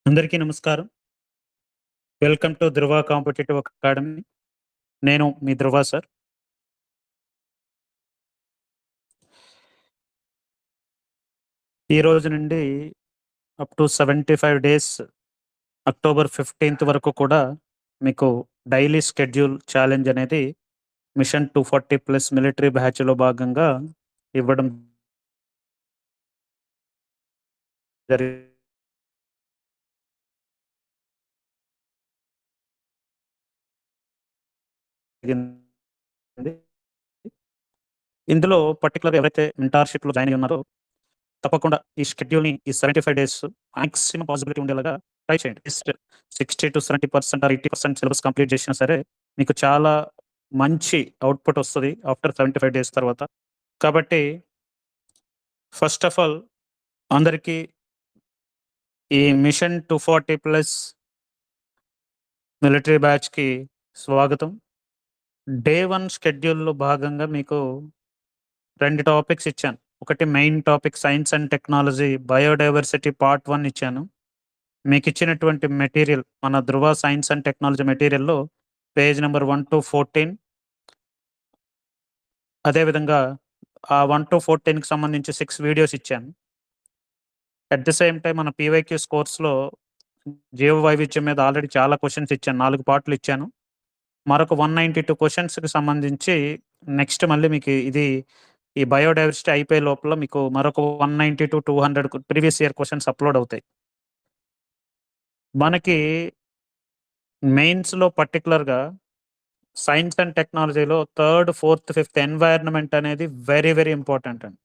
అందరికీ నమస్కారం. Welcome to Dhruva competitive academy. నేను మీ ధృవ సార్. ఈ రోజు నుండి అప్ టు 75 డేస్ అక్టోబర్ 15థ్ వరకు కూడా మీకు డైలీ షెడ్యూల్ ఛాలెంజ్ అనేది మిషన్ 240+ మిలిటరీ బ్యాచ్‌లో భాగంగా ఇవ్వడం జరిగింది. ఇందులో పర్టిక్యులర్‌గా ఎవరైతే మెంటార్‌షిప్‌లో జాయిన్ అయ్యి ఉన్నారో తప్పకుండా ఈ షెడ్యూల్‌ని ఈ 75 డేస్ మాక్సిమం పాసిబిలిటీ ఉండేలాగా ట్రై చేయండి. జస్ట్ 60-70% ఆర్ 80% సిలబస్ కంప్లీట్ చేసినా సరే మీకు చాలా మంచి అవుట్‌పుట్ వస్తది ఆఫ్టర్ 75 డేస్ తర్వాత. కాబట్టి ఫస్ట్ ఆఫ్ ఆల్ అందరికీ ఈ మిషన్ 240+ మిలిటరీ బ్యాచ్‌కి స్వాగతం. డే 1 షెడ్యూల్‌లో భాగంగా మీకు 2 టాపిక్స్ ఇచ్చాను. ఒకటి main topic science and technology biodiversity part 1 ఇచ్చాను. మీకిచ్చినటువంటి మెటీరియల్ మన ధృవ సైన్స్ అండ్ టెక్నాలజీ మెటీరియల్‌లో పేజ్ నంబర్ 1-14 అదేవిధంగా ఆ 1-14కి సంబంధించి 6 వీడియోస్ ఇచ్చాను. అట్ ద సేమ్ టైమ్ మన పీవైక్యూస్ కోర్స్‌లో జీవ వైవిధ్యం మీద ఆల్రెడీ చాలా క్వెషన్స్ ఇచ్చాను. 4 పార్ట్‌లు ఇచ్చాను. మరొక 192 క్వెషన్స్‌కి సంబంధించి నెక్స్ట్ మళ్ళీ మీకు ఇది ఈ బయోడైవర్సిటీ అయిపోయే లోపల మీకు మరొక 190-200 ప్రీవియస్ ఇయర్ క్వెషన్స్ అప్‌లోడ్ అవుతాయి. మనకి మెయిన్స్‌లో పర్టిక్యులర్‌గా సైన్స్ అండ్ టెక్నాలజీలో థర్డ్, ఫోర్త్, ఫిఫ్త్ ఎన్వైర్న్‌మెంట్ అనేది వెరీ, వెరీ ఇంపార్టెంట్ అండి.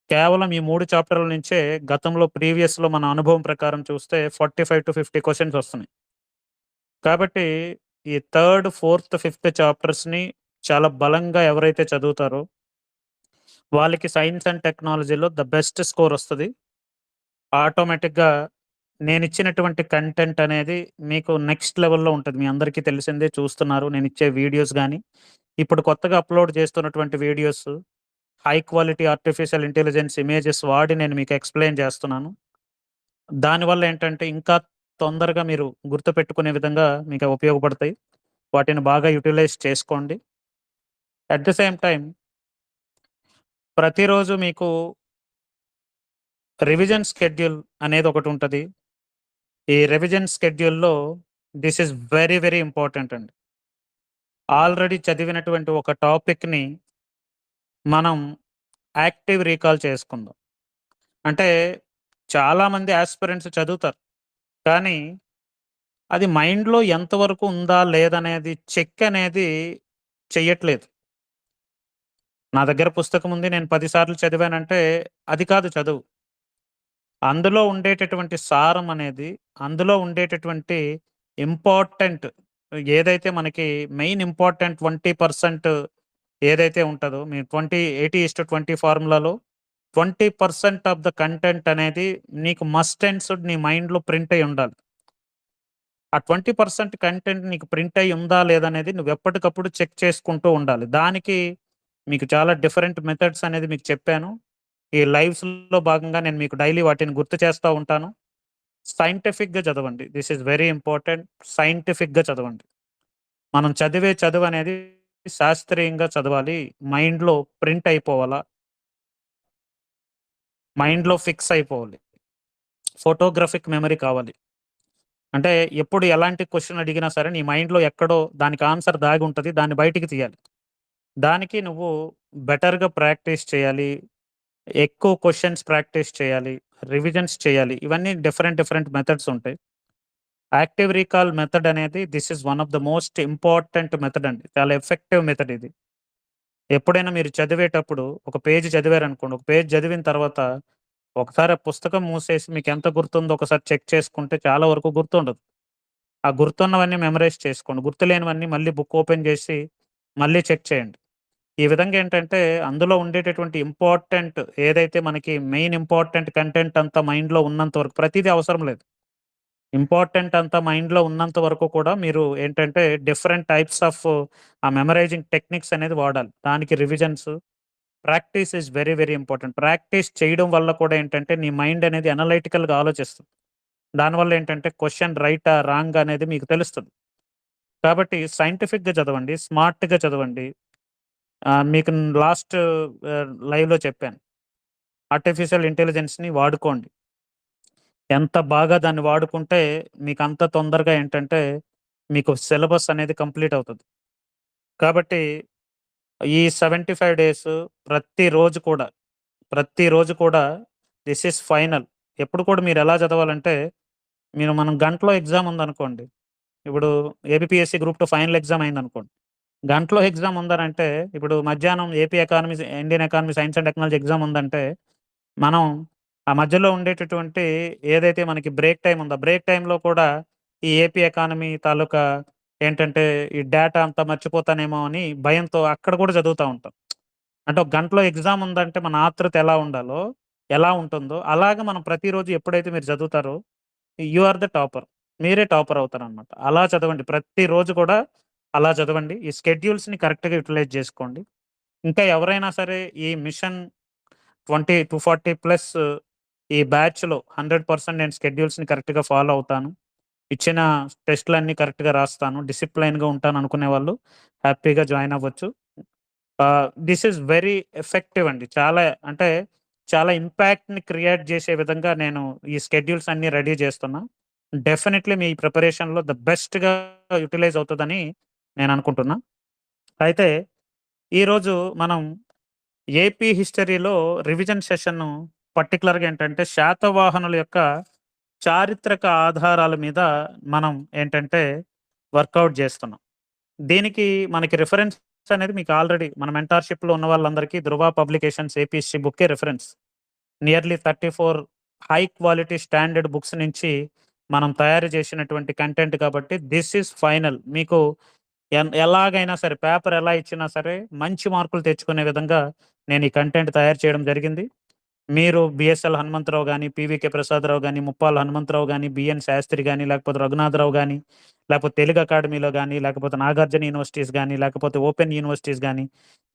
కేవలం ఈ 3 చాప్టర్‌ల నుంచే గతంలో ప్రీవియస్‌లో మన అనుభవం ప్రకారం చూస్తే 45-50 క్వెషన్స్ వస్తున్నాయి. కాబట్టి ఈ థర్డ్, ఫోర్త్, ఫిఫ్త్ చాప్టర్స్‌ని చాలా బలంగా ఎవరైతే చదువుతారో వాళ్ళకి సైన్స్ అండ్ టెక్నాలజీలో ద బెస్ట్ స్కోర్ వస్తది. ఆటోమేటిక్‌గా నేనిచ్చినటువంటి కంటెంట్ అనేది మీకు నెక్స్ట్ లెవెల్‌లో ఉంటది. మీ అందరికీ తెలిసిందే చూస్తున్నారు. నేనిచ్చే వీడియోస్ గాని, ఇప్పుడు కొత్తగా అప్‌లోడ్ చేస్తున్నటువంటి videos high quality artificial intelligence images వాడి నేను మీకు ఎక్స్‌ప్లెయిన్ చేస్తున్నాను. దానివల్ల ఏంటంటే ఇంకా తొందరగా మీరు గుర్తుపెట్టుకునే విధంగా మీకు ఉపయోగపడతాయి. వాటిని బాగా యుటిలైజ్ చేసుకోండి. అట్ ద సేమ్ టైమ్ ప్రతిరోజు మీకు రివిజన్ షెడ్యూల్ అనేది ఒకటుంటది. ఈ రివిజన్ షెడ్యూల్‌లో this is very, very important అండి. ఆల్రెడీ చదివినటువంటి ఒక టాపిక్‌ని మనం యాక్టివ్ రీకాల్ చేసుకుందాం. అంటే చాలామంది యాస్పిరెంట్స్ చదువుతారు. కానీ అది మైండ్‌లో ఎంతవరకు ఉందా లేదనేది చెక్ అనేది చెయ్యట్లేదు. నా దగ్గర పుస్తకం ఉంది. నేను 10 సార్లు చదివానంటే అది కాదు చదువు. అందులో ఉండేటటువంటి సారం అనేది, అందులో ఉండేటటువంటి ఇంపార్టెంట్ ఏదైతే మనకి మెయిన్ ఇంపార్టెంట్ 20% ఏదైతే ఉంటదో మీ 80:20 ఫార్ములాలో 20% ఆఫ్ ద కంటెంట్ అనేది నీకు మస్ట్ అండ్ షుడ్ నీ మైండ్‌లో ప్రింట్ అయ్యి ఉండాలి. ఆ 20% కంటెంట్ నీకు ప్రింట్ అయ్యి ఉందా లేదనేది నువ్వు ఎప్పటికప్పుడు చెక్ చేసుకుంటూ ఉండాలి. దానికి మీకు చాలా డిఫరెంట్ మెథడ్స్ అనేది మీకు చెప్పాను. ఈ లైవ్స్‌లో భాగంగా నేను మీకు డైలీ వాటిని గుర్తు చేస్తా ఉంటాను. సైంటిఫిక్‌గా చదవండి. This is very important. సైంటిఫిక్‌గా చదవండి. మనం చదివే చదువనేది శాస్త్రీయంగా చదవాలి. మైండ్‌లో ప్రింట్ అయిపోవాలా. మైండ్‌లో ఫిక్స్ అయిపోవాలి. ఫోటోగ్రాఫిక్ మెమరీ కావాలి. అంటే ఎప్పుడు ఎలాంటి క్వెషన్ అడిగినా సరే నీ మైండ్‌లో ఎక్కడో దానికి ఆన్సర్ దాగుంటది. దాన్ని బయటికి తీయాలి. దానికి నువ్వు బెటర్‌గా ప్రాక్టీస్ చేయాలి. ఎక్కువ క్వెషన్స్ ప్రాక్టీస్ చేయాలి. రివిజన్స్ చేయాలి. ఇవన్నీ డిఫరెంట్, డిఫరెంట్ మెథడ్స్ ఉంటాయి. యాక్టివ్ రీకాల్ మెథడ్ అనేది this is one of the most important method అండి. చాలా ఎఫెక్టివ్ మెథడ్ ఇది. ఎప్పుడైనా మీరు చదివేటప్పుడు ఒక పేజ్ చదివారనుకోండి. ఒక పేజ్ చదివిన తర్వాత ఒకసారి ఆ పుస్తకం మూసేసి మీకెంత గుర్తుందో ఒకసారి చెక్ చేసుకుంటే చాలా వరకు గుర్తుండదు. ఆ గుర్తున్నవన్నీ మెమరైజ్ చేసుకోండి. గుర్తులేనివన్నీ మళ్ళీ బుక్ ఓపెన్ చేసి మళ్ళీ చెక్ చేయండి. ఈ విధంగా ఏంటంటే అందులో ఉండేటటువంటి ఇంపార్టెంట్ ఏదైతే మనకి మెయిన్ ఇంపార్టెంట్ కంటెంట్ అంతా మైండ్‌లో ఉన్నంత వరకు ప్రతీదీ అవసరం లేదు. ఇంపార్టెంట్ అంతా మైండ్‌లో ఉన్నంత వరకు కూడా మీరు ఏంటంటే డిఫరెంట్ టైప్స్ ఆఫ్ ఆ మెమరైజింగ్ టెక్నిక్స్ అనేది వాడాలి. దానికి revisions, practice is very, very important. Practice చేయడం వల్ల కూడా ఏంటంటే నీ మైండ్ అనేది అనలైటికల్‌గా ఆలోచిస్తుంది. దానివల్ల ఏంటంటే క్వెషన్ రైటా, రాంగా అనేది మీకు తెలుస్తది. కాబట్టి సైంటిఫిక్‌గా చదవండి. స్మార్ట్‌గా చదవండి. మీకు లాస్ట్ లైవ్‌లో చెప్పాను. ఆర్టిఫిషియల్ ఇంటెలిజెన్స్‌ని వాడుకోండి. ఎంత బాగా దాన్ని వాడుకుంటే మీకంత తొందరగా ఏంటంటే మీకు సిలబస్ అనేది కంప్లీట్ అవుతది. కాబట్టి ఈ 75 డేస్ ప్రతిరోజు కూడా, ప్రతిరోజు కూడా థిస్ ఈస్ ఫైనల్. ఎప్పుడు కూడా మీరెలా చదవాలంటే, మనం గంటలో ఎగ్జామ్ ఉందనుకోండి. ఇప్పుడు ఏబీపీఎస్సీ గ్రూప్ 2 ఫైనల్ ఎగ్జామ్ అయిందనుకోండి. గంటలో ఎగ్జామ్ ఉందనంటే, ఇప్పుడు మధ్యాహ్నం AP economy, Indian economy science and technology exam ఉందంటే, మనం ఆ మధ్యలో ఉండేటటువంటి ఏదైతే మనకి బ్రేక్ టైమ్ ఉందో, బ్రేక్ టైమ్‌లో కూడా ఈ ఏపీ ఎకానమీ తాలూకా ఏంటంటే, ఈ డేటా అంతా మర్చిపోతానేమో అని భయంతో అక్కడ కూడా చదువుతా ఉంటాం. అంటే ఒక గంటలో ఎగ్జామ్ ఉందంటే మన ఆతృత ఎలా ఉండాలో, ఎలా ఉంటుందో, అలాగా మనం ప్రతిరోజు ఎప్పుడైతే మీరు చదువుతారో యూ ఆర్ ద టాపర్. మీరే టాపర్ అవుతారనమాట. అలా చదవండి. ప్రతిరోజు కూడా అలా చదవండి. ఈ స్కెడ్యూల్స్‌ని కరెక్ట్‌గా యుటిలైజ్ జేసుకోండి. ఇంకా ఎవరైనా సరే ఈ మిషన్ 240 ప్లస్ ఈ బ్యాచ్‌లో 100% నేను స్కెడ్యూల్స్‌ని కరెక్ట్‌గా ఫాలో అవుతాను. ఇచ్చిన టెస్ట్‌లన్నీ కరెక్ట్‌గా రాస్తాను. డిసిప్లైన్‌గా ఉంటాననుకునే వాళ్ళు హ్యాపీగా జాయిన్ అవ్వచ్చు. దిస్ ఈస్ వెరీ ఎఫెక్టివ్ అండి. చాలా అంటే చాలా ఇంపాక్ట్‌ని క్రియేట్ జేసే విధంగా నేను ఈ స్కెడ్యూల్స్ అన్నీ రెడీ జేస్తున్నా. డెఫినైట్‌లీ మీ ప్రిపరేషన్‌లో ద బెస్ట్‌గా యుటిలైజ్ అవుతదని నేననుకుంటున్నా. అయితే ఈరోజు మనం ఏపీ హిస్టరీలో రివిజన్ సెషన్‌ను పర్టిక్యులర్‌గా ఏంటంటే శాతవాహనుల యొక్క చారిత్రక ఆధారాల మీద మనం ఏంటంటే వర్కౌట్ జేస్తున్నాం. దీనికి మనకి రిఫరెన్స్ అనేది మీకు ఆల్రెడీ మన మెంటార్‌షిప్‌లో ఉన్న వాళ్ళందరికీ ధృవ పబ్లికేషన్స్ ఏపీ హిస్టరీ బుక్కే reference. Nearly 34 high quality standard books నుంచి మనం తయారు చేసినటువంటి కంటెంట్ కాబట్టి దిస్ ఈస్ ఫైనల్. మీకు ఎలాగైనా సరే పేపర్ ఎలా ఇచ్చినా సరే మంచి మార్కులు తెచ్చుకునే విధంగా నేను ఈ కంటెంట్ తయారు చేయడం జరిగింది. మీరు బిఎస్ఎల్ హనుమంతరావు గాని, పీవీకే ప్రసాదరావు గాని, ముప్పాళ్ళ హనుమంతరావు గాని, బిఎన్ శాస్త్రి గాని, లేకపోతే రఘునాథరావు గాని, లేకపోతే తెలుగు అకాడమీలో గాని, లేకపోతే నాగార్జున యూనివర్సిటీస్ గాని, లేకపోతే ఓపెన్ యూనివర్సిటీస్ గాని,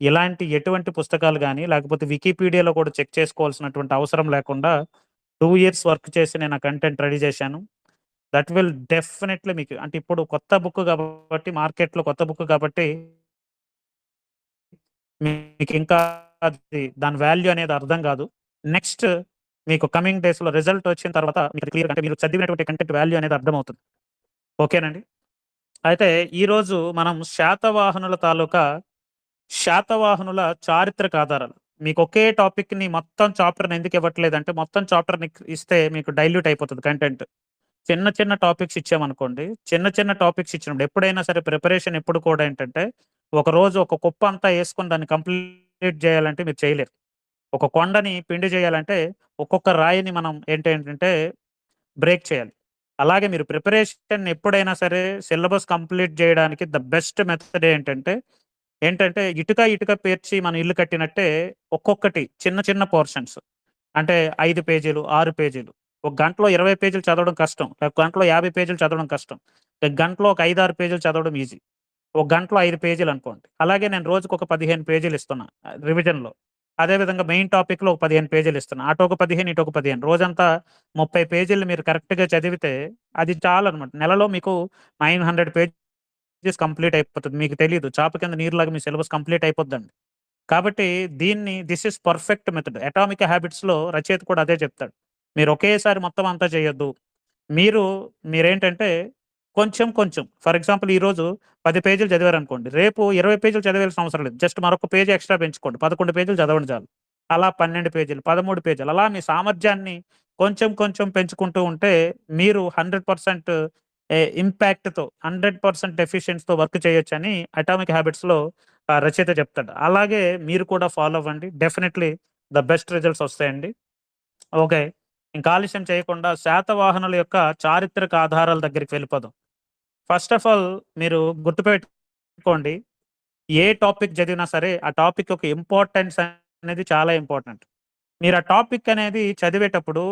ఇలాంటి ఎటువంటి పుస్తకాలు గాని, లేకపోతే వికీపీడియాలో కూడా చెక్ చేసుకోవాల్సినటువంటి అవసరం లేకుండా 2 ఇయర్స్ వర్క్ చేసి నేను ఆ కంటెంట్ రెడీ చేశాను. దట్ విల్ డెఫినైట్‌లీ మీకు అంటే ఇప్పుడు కొత్త బుక్ కాబట్టి మార్కెట్‌లో కొత్త బుక్ కాబట్టి మీకింకా దాని వాల్యూ అనేది అర్థం గాదు. నెక్స్ట్ మీకు కమింగ్ డేస్‌లో రిజల్ట్ వచ్చిన తర్వాత మీకు క్లియర్‌గా అంటే మీరు చదివినటువంటి కంటెంట్ వాల్యూ అనేది అర్థమవుతుంది. ఓకేనండి. అయితే ఈరోజు మనం శాతవాహనుల తాలూకా శాతవాహనుల చారిత్రక ఆధారాలు. మీకు ఒకే టాపిక్‌ని మొత్తం చాప్టర్‌ని ఎందుకు ఇవ్వట్లేదంటే మొత్తం చాప్టర్‌ని ఇస్తే మీకు డైల్యూట్ అయిపోతది కంటెంట్. చిన్న చిన్న టాపిక్స్ ఇచ్చామనుకోండి. చిన్న చిన్న టాపిక్స్ ఇచ్చినప్పుడు ఎప్పుడైనా సరే ప్రిపరేషన్ ఎప్పుడు కూడా ఏంటంటే ఒకరోజు ఒక కుప్ప అంతా యేసుకొని దాన్ని కంప్లీట్ జేయాలంటే మీరు చేయలేరు. ఒక కొండని పిండి చేయాలంటే, ఒక్కొక్క రాయిని మనం ఏంటంటే బ్రేక్ చేయాలి. అలాగే మీరు ప్రిపరేషన్ ఎప్పుడైనా సరే సిలబస్ కంప్లీట్ జేయడానికి ద బెస్ట్ మెథడ్ ఏంటంటే ఇటుక, ఇటుక పేర్చి మనం ఇల్లు కట్టినట్టే ఒక్కొక్కటి చిన్న చిన్న పోర్షన్స్. అంటే 5 పేజీలు, 6 పేజీలు. ఒక గంటలో 20 పేజీలు చదవడం కష్టం. ఒక గంటలో 50 పేజీలు చదవడం కష్టం. ఒక గంటలో ఒక 5, 6 పేజీలు చదవడం ఈజీ. ఒక గంటలో 5 పేజీలనుకోండి. అలాగే నేను రోజుకొక 15 పేజీలిస్తున్నా రివిజన్‌లో. అదే విధంగా మెయిన్ టాపిక్‌లో ఒక 15 పేజీలిస్తున్నా. అటొక 15, ఇటొక 15 రోజంతా 30 పేజీలు మీరు కరెక్ట్‌గా చదివితే అది చాలనమాట. నెలలో మీకు 900 పేజెస్ కంప్లీట్ అయిపోతది. మీకు తెలీదు. చాప కింద నీరులాగా మీ సిలబస్ కంప్లీట్ అయిపోద్దండి. కాబట్టి this is perfect method. 'Atomic హ్యాబిట్స్‌లో' రచయిత కూడా అదే చెప్తాడు. మీరు ఒకేసారి మొత్తం అంతా చేయొద్దు. మీరు మీరేంటంటే కొంచెం కొంచెం ఫర్ ఎగ్జాంపుల్ ఈరోజు 10 పేజీలు చదివారనుకోండి. రేపు 20 పేజీలు చదివాల్సిన అవసరం లేదు. జస్ట్ మరొక పేజీ ఎక్స్‌ట్రా పెంచుకోండి. 11 పేజీలు చదవండి చాలు. అలా 12 పేజీలు, 13 పేజీలు అలా మీ సామర్థ్యాన్ని కొంచెం కొంచెం పెంచుకుంటూ ఉంటే మీరు 100% ఇంపాక్ట్‌తో 100% ఎఫిషియన్సీతో వర్క్ చేయొచ్చని 'అటామిక్ హ్యాబిట్స్‌లో' రచయిత చెప్తాడు. అలాగే మీరు కూడా ఫాలో అవ్వండి. డెఫినైట్‌లీ ద బెస్ట్ రిజల్ట్స్ వస్తాయండి. ఓకే. ఇంక ఆలస్యం చేయకుండా శాతవాహనుల యొక్క చారిత్రక ఆధారాల దగ్గరికి వెళ్ళిపోదాం. ఫస్ట్ ఆఫ్ ఆల్ మీరు గుర్తుపెట్టుకోండి. ఏ టాపిక్ చదివినా సరే, ఆ టాపిక్ యొక్క ఇంపార్టెన్స్ అనేది చాలా ఇంపార్టెంట్. మీరు ఆ టాపిక్ అనేది చదివేటప్పుడు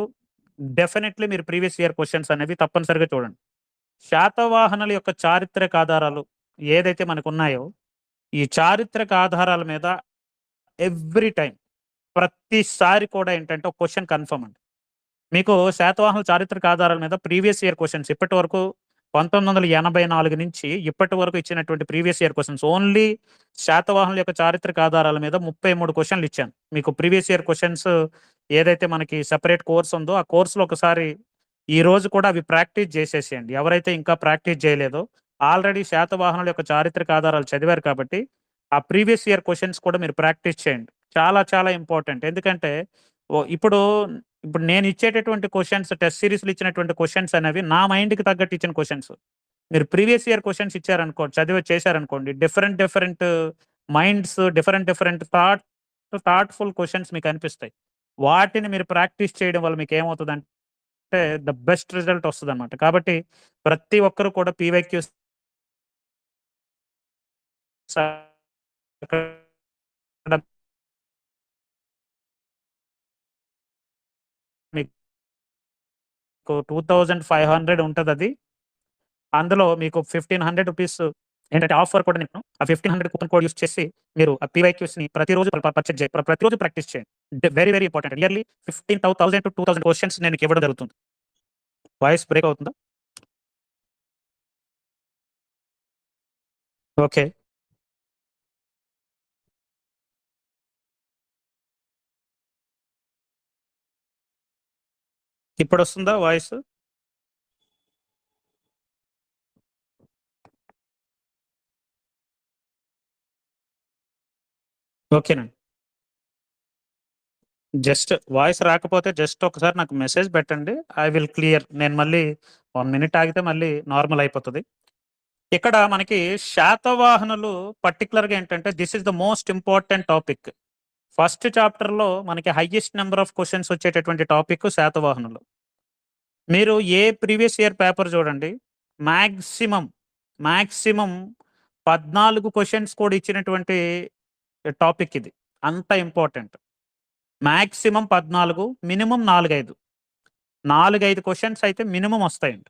డెఫినైట్‌లీ మీరు ప్రీవియస్ ఇయర్ క్వెషన్స్ అనేవి తప్పనిసరిగా చూడండి. శాతవాహనుల యొక్క చారిత్రక ఆధారాలు ఏదైతే మనకున్నాయో, ఈ చారిత్రక ఆధారాల మీద ఎవ్రీ టైమ్ ప్రతిసారి కూడా ఏంటంటే ఒక క్వెషన్ కన్ఫర్మ్ అండి. మీకు శాతవాహనుల చారిత్రక ఆధారాల మీద ప్రీవియస్ ఇయర్ క్వెషన్స్ ఇప్పటి వరకు 1984 నుంచి ఇప్పటి వరకు ఇచ్చినటువంటి ప్రీవియస్ ఇయర్ క్వెషన్స్ ఓన్లీ శాతవాహనుల యొక్క చారిత్రక ఆధారాల మీద 33 క్వెషన్లు ఇచ్చాను. మీకు ప్రీవియస్ ఇయర్ క్వెషన్స్ ఏదైతే మనకి సెపరేట్ కోర్స్ ఉందో ఆ కోర్స్‌లో ఒకసారి ఈ రోజు కూడా అవి ప్రాక్టీస్ చేసేసేయండి. ఎవరైతే ఇంకా ప్రాక్టీస్ చేయలేదో ఆల్రెడీ శాతవాహనుల యొక్క చారిత్రక ఆధారాలు చదివారు కాబట్టి ఆ ప్రీవియస్ ఇయర్ క్వెషన్స్ కూడా మీరు ప్రాక్టీస్ చేయండి. చాలా చాలా ఇంపార్టెంట్. ఎందుకంటే ఇప్పుడు నేను ఇచ్చేటటువంటి క్వెషన్స్ టెస్ట్ సీరీస్‌లో ఇచ్చినటువంటి క్వెషన్స్ అనేవి నా మైండ్‌కి తగ్గట్టు ఇచ్చిన క్వెషన్స్. మీరు ప్రీవియస్ ఇయర్ క్వెషన్స్ చేశారనుకోండి different minds different thoughtful questions మీకు అనిపిస్తాయి. వాటిని మీరు ప్రాక్టీస్ చేయడం వల్ల మీకు ఏమవుతదంటే ద బెస్ట్ రిజల్ట్ వస్తదన్నమాట. కాబట్టి ప్రతి ఒక్కరు కూడా పీవైక్యూస్ అక్కడ మీకు 2500 ఉంటదది. అందులో మీకు 1500 రూపీస్ ఏంటంటే ఆఫర్ కూడా నేను ఆ 1500 కూపన్ కోడ్ యూజ్ చేసి మీరు ఆ పీవైక్యూస్‌ని ప్రతిరోజు ప్రతిరోజు ప్రాక్టీస్ చేయండి. Very important. ఇయర్‌లీ 15,000-2000 క్వెషన్స్ నేను మీకు ఇవ్వడం జరుగుతుంది. వాయిస్ బ్రేక్ అవుతుందా? ఓకే. ఇప్పుడొస్తుందా వాయిస్? ఓకేనండి. జస్ట్ వాయిస్ రాకపోతే జస్ట్ ఒకసారి నాకు మెసేజ్ పెట్టండి. I will clear. నేను మళ్ళీ 1 మినిట్ ఆగితే మళ్ళీ నార్మల్ అయిపోతది. ఇక్కడ మనకి శాతవాహనులు పర్టిక్యులర్‌గా ఏంటంటే this is the most important topic. First చాప్టర్‌లో మనకి హైయెస్ట్ నంబర్ ఆఫ్ క్వెషన్స్ వచ్చేటటువంటి టాపిక్ శాతవాహనులు. మీరు ఏ ప్రీవియస్ ఇయర్ పేపర్ చూడండి. మాక్సిమం, మాక్సిమం 14 క్వెషన్స్ కూడా ఇచ్చినటువంటి టాపిక్ ఇది. అంత ఇంపార్టెంట్. మాక్సిమం 14 మినిమమ్ 4, 5 క్వెషన్స్ అయితే మినిమమ్ వస్తాయండి.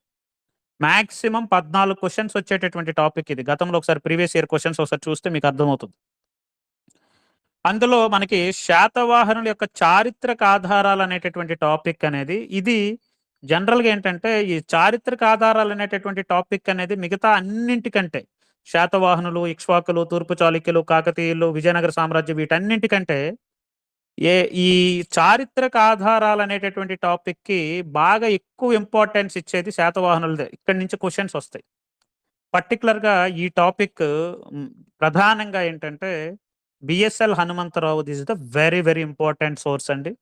మాక్సిమం 14 క్వెషన్స్ వచ్చేటటువంటి టాపిక్ ఇది. గతంలో ఒకసారి ప్రీవియస్ ఇయర్ క్వెషన్స్ ఒకసారి చూస్తే మీకు అర్థమవుతుంది. అందులో మనకి శాతవాహనుల యొక్క చారిత్రక ఆధారాలు అనేటటువంటి టాపిక్ అనేది ఇది జనరల్‌గా ఏంటంటే ఈ చారిత్రక ఆధారాలు అనేటటువంటి టాపిక్ అనేది మిగతా అన్నింటికంటే శాతవాహనులు, ఇక్ష్వాకులు, తూర్పు చాళుక్యులు, కాకతీయులు, విజయనగర సామ్రాజ్యం వీటన్నింటికంటే ఈ చారిత్రక ఆధారాలు అనేటటువంటి టాపిక్‌కి బాగా ఎక్కువ ఇంపార్టెన్స్ ఇచ్చేది శాతవాహనులదే. ఇక్కడి నుంచి క్వెషన్స్ వస్తాయి. పర్టిక్యులర్‌గా ఈ టాపిక్ ప్రధానంగా ఏంటంటే B S L Hanumantharao this is the very important source అండి.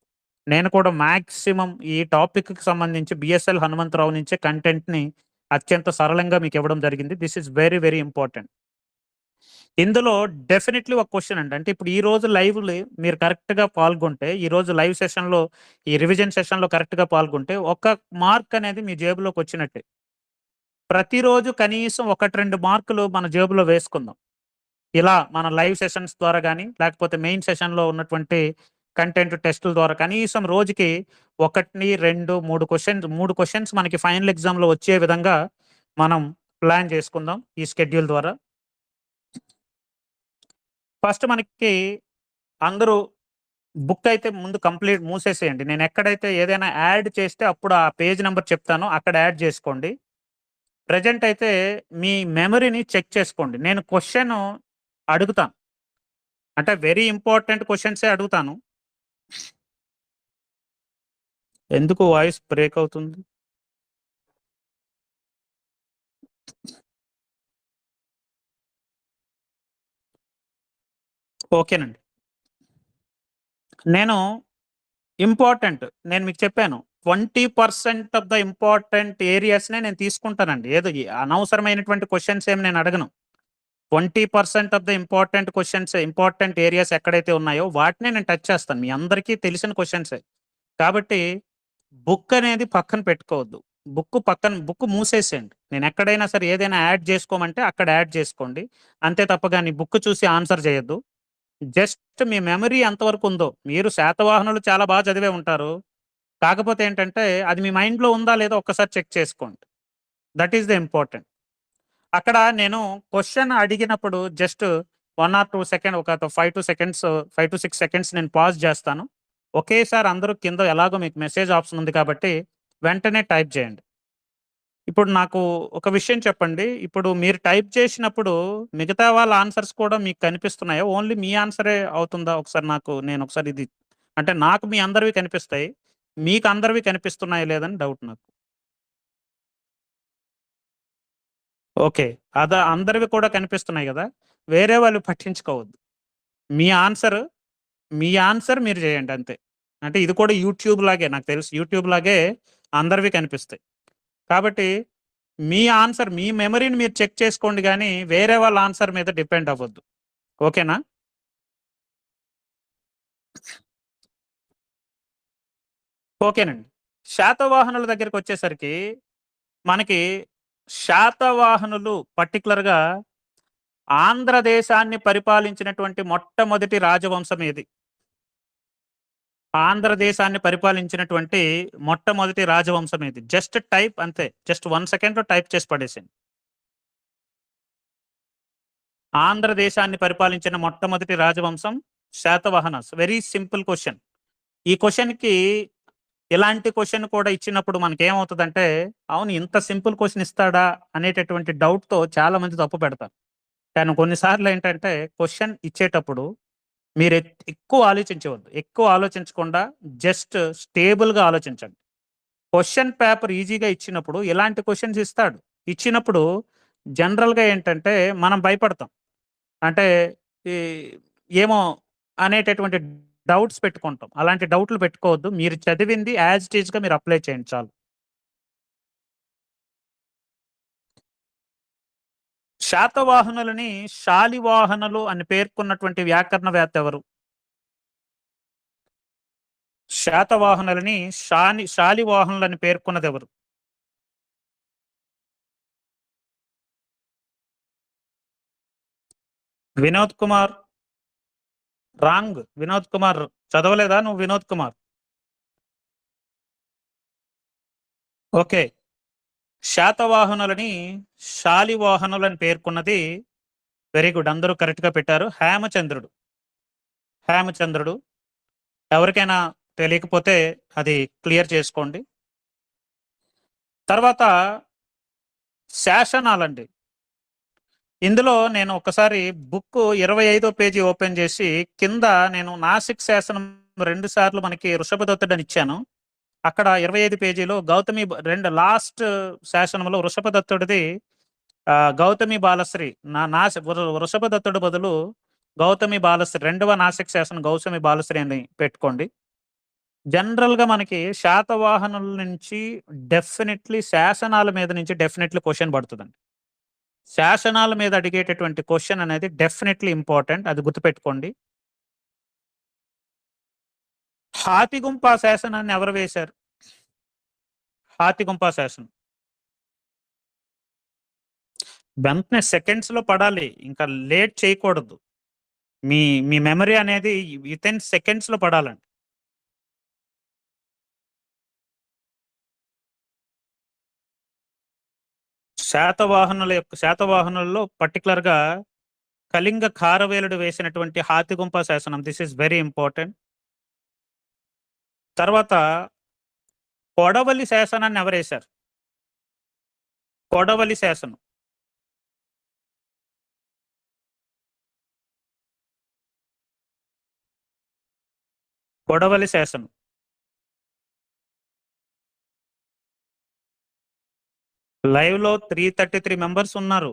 నేను కూడా మాక్సిమం ఈ టాపిక్‌కి సంబంధించి బిఎస్ఎల్ హనుమంతరావు నుంచే కంటెంట్‌ని అత్యంత సరళంగా మీకు ఇవ్వడం జరిగింది. This is very important. ఇందులో డెఫినెట్‌లీ ఒక క్వెషన్ అండి. అంటే ఇప్పుడు ఈ రోజు లైవ్‌లో మీరు కరెక్ట్‌గా పాల్గొంటే, ఈ రోజు లైవ్ సెషన్‌లో ఈ రివిజన్ సెషన్‌లో కరెక్ట్‌గా పాల్గొంటే, ఒక మార్క్ అనేది మీ జేబులోకొచ్చినట్టే. ప్రతిరోజు కనీసం 1, 2 మార్కులు మన జేబులో వేసుకుందాం. ఇలా మన లైవ్ సెషన్స్ ద్వారా గాని, లేకపోతే మెయిన్ సెషన్‌లో ఉన్నటువంటి కంటెంట్ టెస్టుల ద్వారా కనీసం రోజుకి 1, 2, 3 క్వెషన్స్ మనకి ఫైనల్ ఎగ్జామ్‌లో వచ్చే విధంగా మనం ప్లాన్ చేసుకుందాం ఈ షెడ్యూల్ ద్వారా. ఫస్ట్ మనకి అందరూ బుక్ అయితే ముందు కంప్లీట్ మూసేసేయండి. నేను ఎక్కడైతే ఏదైనా యాడ్ చేస్తే అప్పుడు ఆ పేజ్ నంబర్ చెప్తానో అక్కడ యాడ్ చేసుకోండి. ప్రెజెంట్ అయితే మీ మెమరీని చెక్ చేసుకోండి. నేను క్వెషన్ అడుగుతాను. అంటే వెరీ ఇంపార్టెంట్ క్వెషన్సే అడుగుతాను. ఎందుకు వాయిస్ బ్రేక్ అవుతుంది? ఓకేనండి. నేను నేను మీకు చెప్పాను. 20% ఆఫ్ ద ఇంపార్టెంట్ ఏరియాస్‌నే నేను తీసుకుంటానండి. ఏదో అనవసరమైనటువంటి క్వెషన్స్ ఏమి నేను అడగను. 20% ఆఫ్ ద ఇంపార్టెంట్ ఏరియాస్ ఎక్కడైతే ఉన్నాయో వాటినే నేను టచ్ చేస్తాను. మీ అందరికీ తెలిసిన క్వెషన్సే. కాబట్టి బుక్ అనేది పక్కన పెట్టుకోవద్దు. బుక్ మూసేసేయండి. నేనెక్కడైనా సరే ఏదైనా యాడ్ చేసుకోమంటే అక్కడ యాడ్ చేసుకోండి. అంతే తప్ప గాని బుక్ చూసి ఆన్సర్ చేయొద్దు. జస్ట్ మీ మెమరీ ఎంతవరకు ఉందో, మీరు శాతవాహనులు చాలా చదివే ఉంటారు. కాకపోతే ఏంటంటే అది మీ మైండ్‌లో ఉందా లేదా ఒక్కసారి చెక్ చేసుకోండి. That is the important. అక్కడ నేను క్వెషన్ అడిగినప్పుడు జస్ట్ 1 ఆర్ 2 సెకండ్ ఒక 5-6 సెకండ్స్ నేను పాజ్ చేస్తాను. ఒకేసారి అందరూ కింద ఎలాగో మీకు మెసేజ్ ఆప్షన్ ఉంది కాబట్టి వెంటనే టైప్ చేయండి. ఇప్పుడు నాకు ఒక విషయం చెప్పండి. ఇప్పుడు మీరు టైప్ చేసినప్పుడు మిగతా వాళ్ళ ఆన్సర్స్ కూడా మీకు కనిపిస్తున్నాయా? ఓన్లీ మీ ఆన్సరే అవుతుందా? ఒకసారి నేనొకసారి ఇది అంటే నాకు మీ అందరివి కనిపిస్తాయి. మీకు అందరివి కనిపిస్తున్నాయా లేదని డౌట్ నాకు. ఓకే. అందరివి కూడా కనిపిస్తున్నాయి గదా! వేరే వాళ్ళు పట్టించుకోవద్దు. మీ ఆన్సర్, మీ ఆన్సర్ మీరు జేయండి అంతే. అంటే ఇది కూడా యూట్యూబ్ లాగే నాకు తెలుసు. యూట్యూబ్ లాగే అందరివి కనిపిస్తాయి. కాబట్టి మీ ఆన్సర్ మీ మెమరీని మీరు చెక్ చేసుకోండి గానీ, వేరే వాళ్ళ ఆన్సర్ మీద డిపెండ్ అవ్వద్దు. ఓకేనా? ఓకేనండి. శాతవాహనుల దగ్గరికొచ్చేసరికి మనకి శాతవాహనులు పర్టిక్యులర్‌గా ఆంధ్రదేశాన్ని పరిపాలించినటువంటి మొట్టమొదటి రాజవంశం ఏది? ఆంధ్రదేశాన్ని పరిపాలించినటువంటి మొట్టమొదటి రాజవంశం ఏది? జస్ట్ టైప్ అంతే. జస్ట్ 1 సెకండ్‌లో టైప్ చేసి పడేసేయండి. ఆంధ్రదేశాన్ని పరిపాలించిన మొట్టమొదటి రాజవంశం శాతవాహనాస్. Very simple question. ఈ క్వెషన్‌కి ఇలాంటి క్వెషన్ కూడా ఇచ్చినప్పుడు మనకేమవుతదంటే, అవును ఇంత సింపుల్ క్వెషన్ ఇస్తాడా అనేటటువంటి డౌట్‌తో చాలా మంది తప్పు పెడతారు. కానీ కొన్ని సార్లేంటంటే క్వెషన్ ఇచ్చేటప్పుడు మీరు ఎక్కువ ఆలోచించవద్దు. ఎక్కువ ఆలోచించకుండా జస్ట్ స్టేబుల్‌గా ఆలోచించండి. క్వెషన్ పేపర్ ఈజీగా ఇచ్చినప్పుడు ఇలాంటి క్వెషన్స్ ఇస్తాడు. ఇచ్చినప్పుడు జనరల్‌గా ఏంటంటే మనం భయపడతాం. అంటే ఈ ఏమో అనేటటువంటి డౌట్స్ పెట్టుకుంటాం. అలాంటి డౌట్‌లు పెట్టుకోవద్దు. మీరు చదివింది యాజ్ ఇట్ ఈస్‌గా మీరు అప్లై చేయండి చాలు. శాతవాహనులని శాలివాహనులు అని పేర్కొన్నటువంటి వ్యాకరణవేత్త ఎవరు? శాతవాహనులని శాలివాహనులని పేర్కొన్నదెవరు? వినోద్ కుమార్. రాంగ్. వినోద్ కుమార్ చదవలేదా నువ్వు వినోద్ కుమార్? ఓకే. శాతవాహనులని శాలివాహనులని పేర్కొన్నది వెరీ గుడ్. అందరూ కరెక్ట్‌గా పెట్టారు. హేమచంద్రుడు. హేమచంద్రుడు. ఎవరికైనా తెలియకపోతే అది క్లియర్ చేసుకోండి. తర్వాత శాసనాలండి. ఇందులో నేను ఒకసారి బుక్కు 25 పేజీ ఓపెన్ చేసి కింద నేను నాసిక్ శాసనం 2 సార్లు మనకి వృషభదత్తుడని ఇచ్చాను. అక్కడ 25 పేజీలో గౌతమి లాస్ట్ శాసనంలో వృషభదత్తుడిది గౌతమి బాలశ్రీ వృషభదత్తుడు బదులు గౌతమి బాలశ్రీ రెండవ నాసిక్ శాసనం గౌతమి బాలశ్రీ అని పెట్టుకోండి. జనరల్‌గా మనకి శాతవాహనుల నుంచి డెఫినెట్‌లీ శాసనాల మీద నుంచి డెఫినెట్‌లీ క్వెషన్ పడతదండి. శాసనాల మీద అడిగేటటువంటి క్వెషన్ అనేది డెఫినెట్‌లీ ఇంపార్టెంట్. అది గుర్తుపెట్టుకోండి. హాతిగుంప శాసనాన్ని ఎవరు వేశారు? హాతిగుంప శాసనం. వెంటనే సెకండ్స్‌లో పడాలి. ఇంకా లేట్ చేయకూడదు. మీ మీ మెమరీ అనేది వితిన్ సెకండ్స్‌లో పడాలండి. శాతవాహనుల్లో పర్టిక్యులర్‌గా కళింగ ఖారవేలుడు వేసినటువంటి హాతిగుంప శాసనం. This is very important. తర్వాత కొడవలి శాసనాన్ని ఎవరేశారు? కొడవలి శాసనం. కొడవలి శాసనం. లైవ్‌లో 333 మెంబర్స్ ఉన్నారు.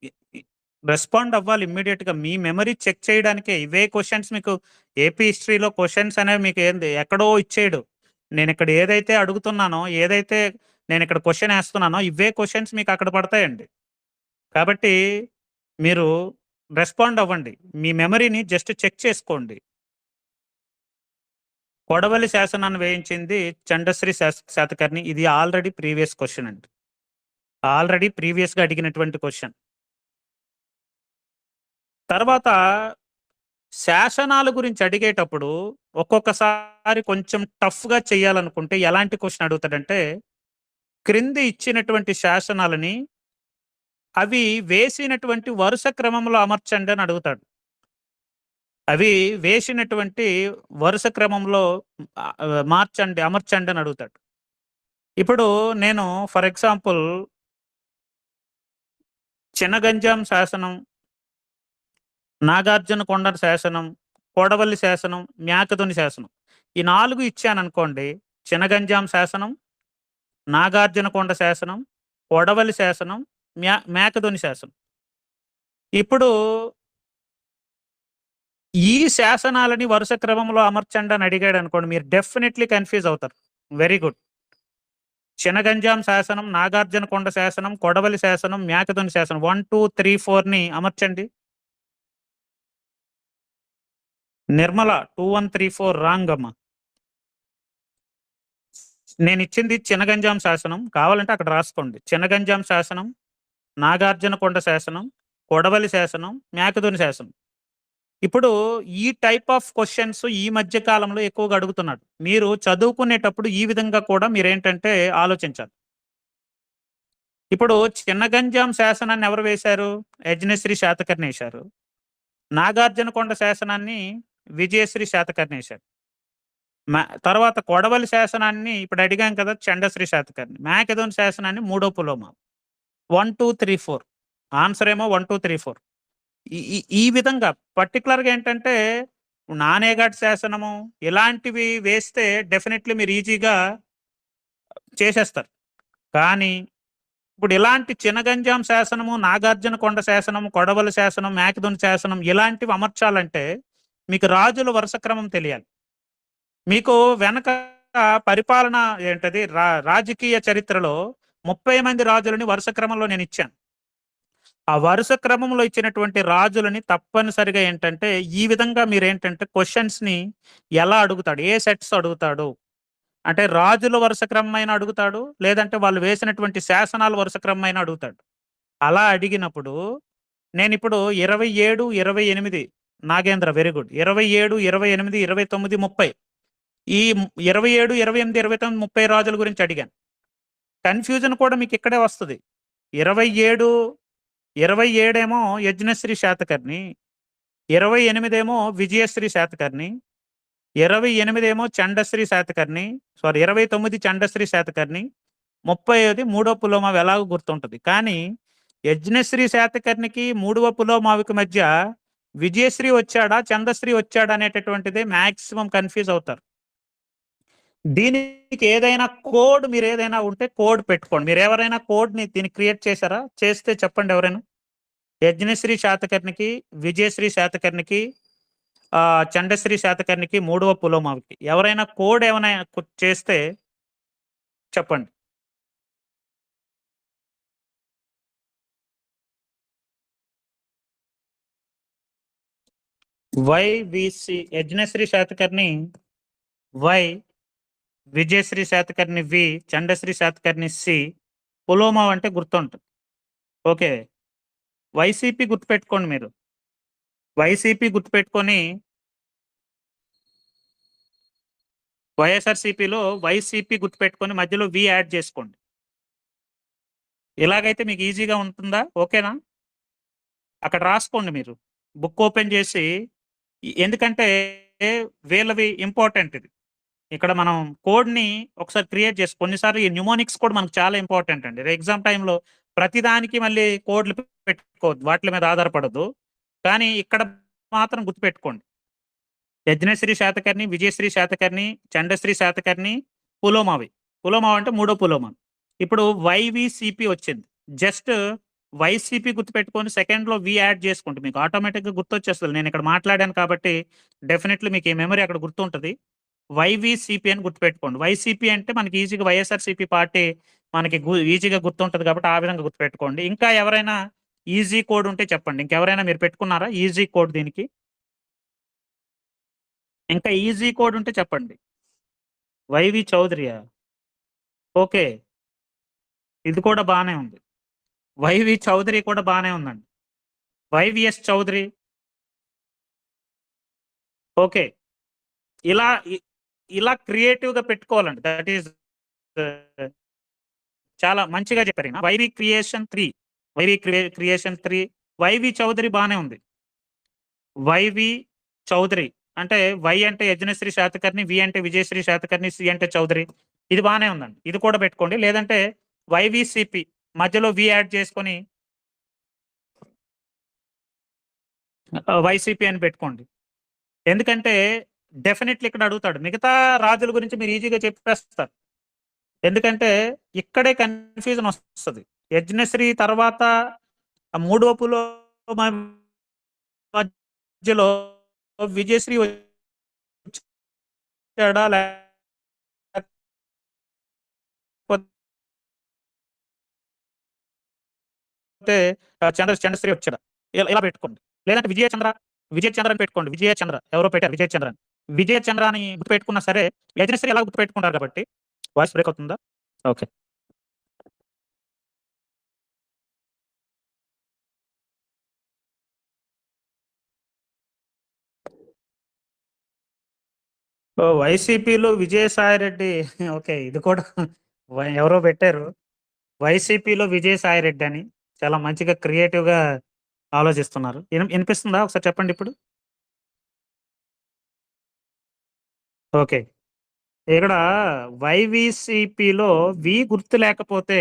ఇ ఇ రెస్పాండ్ అవ్వాలి ఇమ్మీడియేట్‌గా. మీ మెమరీ చెక్ చేయడానికే. ఇవే క్వెషన్స్ మీకు ఏపీ హిస్టరీలో క్వెషన్స్ అనేవి మీకు ఏంది ఎక్కడో ఇచ్చేయడు. నేనిక్కడ ఏదైతే అడుగుతున్నానో, ఏదైతే నేనిక్కడ క్వెషన్ ఏస్తున్నానో ఇవే క్వెషన్స్ మీకు అక్కడ పడతాయండి. కాబట్టి మీరు రెస్పాండ్ అవ్వండి. మీ మెమరీని జస్ట్ చెక్ చేసుకోండి. కొడవలి శాసనాన్ని వేయించింది చండశ్రీ శాతకర్ణి. ఇది ఆల్రెడీ ప్రీవియస్ క్వెషన్ అండి. ఆల్రెడీ ప్రీవియస్‌గా అడిగినటువంటి క్వెషన్. తర్వాత శాసనాల గురించి అడిగేటప్పుడు ఒక్కొక్కసారి కొంచెం టఫ్‌గా చేయాలనుకుంటే ఎలాంటి క్వెషన్ అడుగుతాడంటే, క్రింది ఇచ్చినటువంటి శాసనాలని అవి వేసినటువంటి వరుస క్రమంలో అమర్చండి అని అడుగుతాడు. అవి వేసినటువంటి వరుస క్రమంలో అమర్చండి అని అడుగుతాడు. ఇప్పుడు నేను ఫర్ ఎగ్జాంపుల్ చినగంజాం శాసనం, నాగార్జునకొండ శాసనం, కొడవలి శాసనం, మేకతోని శాసనం ఈ 4 ఇచ్చాననుకోండి. చినగంజాం శాసనం, నాగార్జునకొండ శాసనం, కొడవలి శాసనం, మేకతోని శాసనం. ఇప్పుడు ఈ శాసనాలని వరుస క్రమంలో అమర్చండి అని అడిగాడు అనుకోండి, మీరు డెఫినెట్లీ కన్ఫ్యూజ్ అవుతారు. Very good. చినగంజాం శాసనం, నాగార్జునకొండ శాసనం, కొడవలి శాసనం, మేకతోని శాసనం 1, 2, 3, 4ని అమర్చండి. నిర్మల 2, 1, 3, 4 రాంగ్ అమ్మా. నేను ఇచ్చింది చినగంజాం శాసనం, కావాలంటే అక్కడ రాసుకోండి. చినగంజాం శాసనం, నాగార్జునకొండ శాసనం, కొడవలి శాసనం, మేకతోని శాసనం. ఇప్పుడు ఈ టైప్ ఆఫ్ క్వశ్చన్స్ ఈ మధ్య కాలంలో ఎక్కువగా అడుగుతున్నాడు. మీరు చదువుకునేటప్పుడు ఈ విధంగా కూడా మీరేంటంటే ఆలోచించాలి. ఇప్పుడు చిన్నగంజాం శాసనాన్ని ఎవరు వేశారు? యజ్ఞశ్రీ శాతకర్ణి వేశారు. నాగార్జునకొండ శాసనాన్ని విజయశ్రీ శాతకర్ణి వేశారు. తర్వాత కొడవలి శాసనాన్ని ఇప్పుడు అడిగాం కదా, చండశ్రీ శాతకర్ణి. మేకదోని శాసనాన్ని మూడో పులోమ. 1, 2, 3, 4 ఆన్సర్ ఏమో 1, 2, 3, 4. ఈ విధంగా పర్టికులర్గా ఏంటంటే నానేఘాట్ శాసనము ఇలాంటివి వేస్తే డెఫినెట్లీ మీరు ఈజీగా చేసేస్తారు. కానీ ఇప్పుడు ఇలాంటి చినగంజాం శాసనము, నాగార్జునకొండ శాసనము, కొడవలి శాసనం, మేకదొని శాసనం ఇలాంటివి అమర్చాలంటే మీకు రాజుల వరుస క్రమం తెలియాలి. మీకు వెనక పరిపాలన ఏంటది రాజకీయ చరిత్రలో 30 మంది రాజులని వరుస క్రమంలో నేను ఇచ్చాను. ఆ వరుస క్రమంలో ఇచ్చినటువంటి రాజులని తప్పనిసరిగా ఏంటంటే ఈ విధంగా మీరేంటంటే క్వశ్చన్స్ ని ఎలా అడుగుతాడు, ఏ సెట్స్ అడుగుతాడు అంటే రాజుల వరుస క్రమమైన అడుగుతాడు, లేదంటే వాళ్ళు వేసినటువంటి శాసనాల వరుస క్రమమైన అడుగుతాడు. అలా అడిగినప్పుడు నేను ఇప్పుడు 27, 28 నాగేంద్ర వెరీ గుడ్. 27, 28, 29, 30 ఈ 27, 28, 29, 30 రాజుల గురించి అడిగాను. కన్ఫ్యూజన్ కూడా మీకు ఇక్కడే వస్తుంది. 27 ఏమో యజ్ఞశ్రీ శాతకర్ణి, 28 ఏమో విజయశ్రీ శాతకర్ణి, 28 ఏమో చండశ్రీ శాతకర్ణి, 29 చండశ్రీ శాతకర్ణి, 30 మూడో పులోమావి ఎలాగో గుర్తుంటది. కానీ యజ్ఞశ్రీ శాతకర్ణికి మూడవ పులోమావికి మధ్య విజయశ్రీ వచ్చాడా, చందశ్రీ వచ్చాడా అనేటటువంటిది మాక్సిమం కన్ఫ్యూజ్ అవుతారు. దీనికి ఏదైనా కోడ్ మీరు ఏదైనా ఉంటే కోడ్ పెట్టుకోండి. మీరు ఎవరైనా కోడ్ ని దీన్ని క్రియేట్ చేశారా? చేస్తే చెప్పండి ఎవరైనా. యజ్ఞశ్రీ శాతకర్ణికి, విజయశ్రీ శాతకర్ణికి, చండశ్రీ శాతకర్ణికి, మూడవ పులోమావికి ఎవరైనా కోడ్ ఏమైనా చేస్తే చెప్పండి. YVC Yajnashri Satakarni Y, Vijayashri Satakarni V, Chandashri Satakarni C, Pulomavi అంటే గుర్తుంటుంది. ఓకే, వైసీపీ గుర్తుపెట్టుకోండి. మీరు వైసీపీ గుర్తుపెట్టుకొని వైఎస్ఆర్సీపీలో వైసీపీ గుర్తుపెట్టుకొని మధ్యలో వి యాడ్ చేసుకోండి. ఇలాగైతే మీకు ఈజీగా ఉంటుందా? ఓకేనా? అక్కడ రాసుకోండి మీరు బుక్ ఓపెన్ చేసి. ఎందుకంటే వీళ్ళవి ఇంపార్టెంట్. ఇది ఇక్కడ మనం కోడ్ ని ఒకసారి క్రియేట్ చేసి కొన్నిసార్లు ఈ న్యూమోనిక్స్ కూడా మనకు చాలా ఇంపార్టెంట్ అండి. ఎగ్జామ్ టైంలో ప్రతిదానికి మళ్ళీ కోడ్లు పెట్టుకోవద్దు, వాటి మీద ఆధారపడద్దు. కానీ ఇక్కడ మాత్రం గుర్తుపెట్టుకోండి. యజ్ఞశ్రీ శాతకర్ణి, విజయశ్రీ శాతకర్ణి, చండశ్రీ శాతకర్ణి, పులోమావి. పులోమావి అంటే మూడో పులోమా. ఇప్పుడు వైవిసిపి వచ్చింది. జస్ట్ వైసీపీ గుర్తుపెట్టుకొని సెకండ్ లో వి యాడ్ చేసుకుంటే మీకు ఆటోమేటిక్ గా గుర్తొచ్చేస్తుంది. నేను ఇక్కడ మాట్లాడాను కాబట్టి డెఫినెట్లీ మీకు ఈ మెమరీ అక్కడ గుర్తుంటది. వైవిసిపి అని గుర్తుపెట్టుకోండి. వైసీపీ అంటే మనకి ఈజీగా వైఎస్ఆర్సీపీ పార్టీ మనకి ఈజీగా గుర్తుంటది కాబట్టి ఆ విధంగా గుర్తుపెట్టుకోండి. ఇంకా ఎవరైనా ఈజీ కోడ్ ఉంటే చెప్పండి. ఇంకెవరైనా మీరు పెట్టుకున్నారా ఈజీ కోడ్ దీనికి? ఇంకా ఈజీ కోడ్ ఉంటే చెప్పండి. వైవి చౌదరియా? ఓకే, ఇది కూడా బానే ఉంది. వైవి చౌదరి కూడా బానే ఉందండి. వైవిఎస్ చౌదరి. ఓకే, ఇలా ఇలా క్రియేటివ్ గా పెట్టుకోవాలండి. దట్ ఈస్ చాలా మంచిగా చెప్పారు. Y V creation 3, Y V creation 3, Y V Chowdary బానే ఉంది. వైవి చౌదరి. అంటే వై అంటే యజ్ఞశ్రీ శాతకర్ణి, వి అంటే విజయశ్రీ శాతకర్ణి, సి అంటే చౌదరి. ఇది బానే ఉందండి. ఇది కూడా పెట్టుకోండి. లేదంటే వైవీసీపీ మధ్యలో వి యాడ్ చేసుకొని వైసీపీ అని పెట్టుకోండి. ఎందుకంటే డెఫినెట్లీ ఇక్కడ అడుగుతాడు. మిగతా రాజుల గురించి మీరు ఈజీగా చెప్పేస్తారు. ఎందుకంటే ఇక్కడే కన్‌ఫ్యూజన్ వస్తది. యజ్ఞశ్రీ తర్వాత మూడోపులో మధ్యలో విజయశ్రీ వచ్చాడా? లేకపోతే చంద్రశ్రీ వచ్చాడా? ఇలా పెట్టుకోండి. లేదంటే విజయ చంద్ర అని పెట్టుకోండి. విజయ చంద్ర ఎవరో పెట్టారు విజయ చంద్ర అని. విజయ చంద్ర అని గుర్తుపెట్టుకున్నా సరే, యజ్ఞశ్రీ ఎలా గుర్తుపెట్టుకుంటారు కాబట్టి వాయిస్ బ్రేక్ అవుతుందా? ఓకే. వైసీపీలో విజయసాయిరెడ్డి ఓకే. ఇది కూడా ఎవరో పెట్టారు. వైసీపీలో విజయసాయిరెడ్డి అని. చాలా మంచిగా క్రియేటివ్‌గా ఆలోచిస్తున్నారు. ఇనిపిస్తుందా? ఒకసారి చెప్పండి ఇప్పుడు. ఓకే. ఇక్కడ వైవీసీపీలో వి గుర్తు లేకపోతే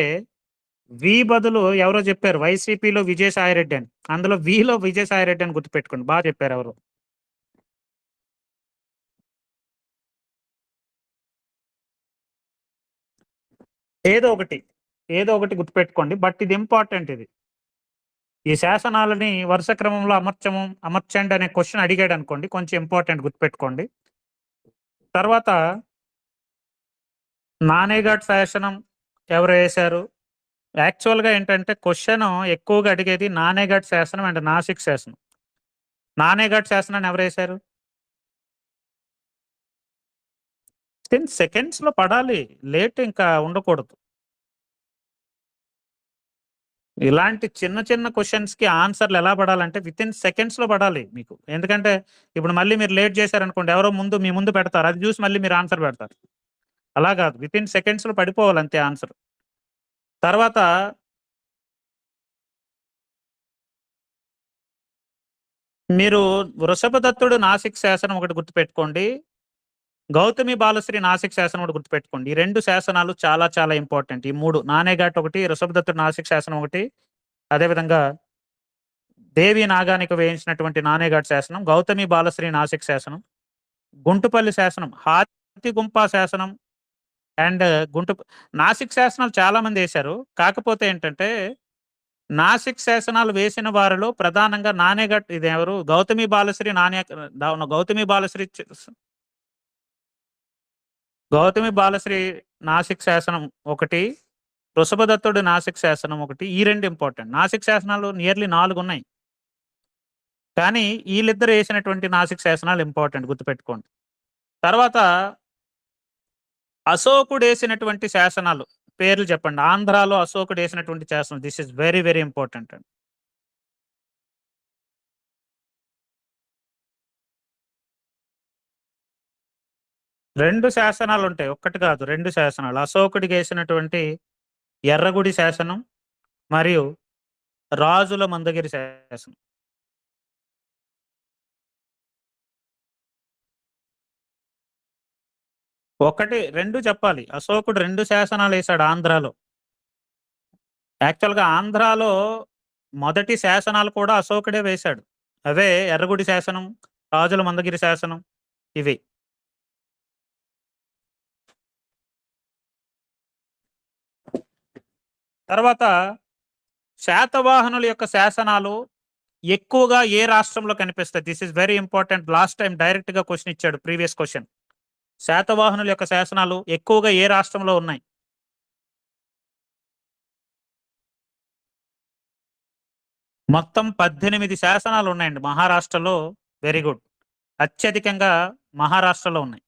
వి బదులు ఎవరో చెప్పారు వైసీపీలో విజయసాయిరెడ్డి అని. అందులో విలో విజయసాయిరెడ్డి అని గుర్తుపెట్టుకోండి. చెప్పారు ఎవరో. ఏదో ఒకటి, ఏదో ఒకటి గుర్తుపెట్టుకోండి. బట్ ఇది ఇంపార్టెంట్ ఇది. ఈ శాసనాలని వరుస క్రమంలో అమర్చండి అనే క్వెషన్ అడిగాడనుకోండి కొంచెం ఇంపార్టెంట్ గుర్తుపెట్టుకోండి. తర్వాత నానేఘాట్ శాసనం ఎవరు వేశారు? యాక్చువల్‌గా ఏంటంటే క్వెషన్ ఎక్కువగా అడిగేది నానేఘాట్ శాసనం అండ్ నాసిక్ శాసనం. నానేఘాట్ శాసనాన్ని ఎవరేశారు? 10 సెకండ్స్‌లో పడాలి. లేట్ ఇంకా ఉండకూడదు. ఇలాంటి చిన్న చిన్న క్వెషన్స్‌కి ఆన్సర్‌లు ఎలా పడాలంటే వితిన్ సెకండ్స్‌లో పడాలి మీకు. ఎందుకంటే ఇప్పుడు మళ్ళీ మీరు లేట్ చేశారనుకోండి ఎవరో మీ ముందు పెడతారు. అది చూసి మళ్ళీ మీరు ఆన్సర్ పెడతారు. అలా కాదు. వితిన్ సెకండ్స్‌లో పడిపోవాలి అంతే ఆన్సర్. తర్వాత మీరు వృషభదత్తుడు నాసిక్ శాసనం ఒకటి గుర్తుపెట్టుకోండి. గౌతమి బాలశ్రీ నాసిక్ శాసనం ఒకటి గుర్తుపెట్టుకోండి. ఈ 2 శాసనాలు చాలా చాలా ఇంపార్టెంట్. ఈ 3 నానేఘాట్ ఒకటి, వృషభదత్తుడు నాసిక్ శాసనం ఒకటి, అదేవిధంగా దేవి నాగానికి వేయించినటువంటి నానేఘాట్ శాసనం, గౌతమి బాలశ్రీ నాసిక్ శాసనం, గుంటుపల్లి శాసనం, హాతిగుంప శాసనం అండ్ నాసిక్ శాసనాలు చాలా మంది వేశారు. కాకపోతే ఏంటంటే నాసిక్ శాసనాలు వేసిన వారిలో ప్రధానంగా నానేఘాట్ ఇదెవరు గౌతమి బాలశ్రీ గౌతమి బాలశ్రీ గౌతమి బాలశ్రీ నాసిక్ శాసనం ఒకటి, వృషభదత్తుడి నాసిక్ శాసనం ఒకటి. ఈ 2 ఇంపార్టెంట్. నాసిక్ శాసనాలు నియర్లీ 4 ఉన్నాయి. కానీ ఈళ్ళిద్దరు వేసినటువంటి నాసిక్ శాసనాలు ఇంపార్టెంట్ గుర్తుపెట్టుకోండి. తర్వాత అశోకుడేసినటువంటి శాసనాలు పేర్లు చెప్పండి. ఆంధ్రాలో అశోకుడేసినటువంటి శాసనం. This is very very important అండి. 2 శాసనాలుంటాయి. ఒక్కటి కాదు 2 శాసనాలు. అశోకుడికేసినటువంటి ఎర్రగుడి శాసనం మరియు రాజుల మందగిరి శాసనం. ఒకటి 2 చెప్పాలి. అశోకుడు 2 శాసనాలేసాడు ఆంధ్రాలో. యాక్చువల్‌గా ఆంధ్రాలో మొదటి శాసనాలు కూడా అశోకుడే వేశాడు. అవే ఎర్రగుడి శాసనం, రాజుల మందగిరి శాసనం ఇవి. తర్వాత శాతవాహనుల యొక్క శాసనాలు ఎక్కువగా ఏ రాష్ట్రంలో కనిపిస్తాయి? This is very important. Last time డైరెక్ట్‌గా క్వెషన్ ఇచ్చాడు ప్రీవియస్ క్వెషన్. శాతవాహనుల యొక్క శాసనాలు ఎక్కువగా ఏ రాష్ట్రంలో ఉన్నాయి? మొత్తం 18 శాసనాలు ఉన్నాయండి మహారాష్ట్రలో. Very good. అత్యధికంగా మహారాష్ట్రలో ఉన్నాయి.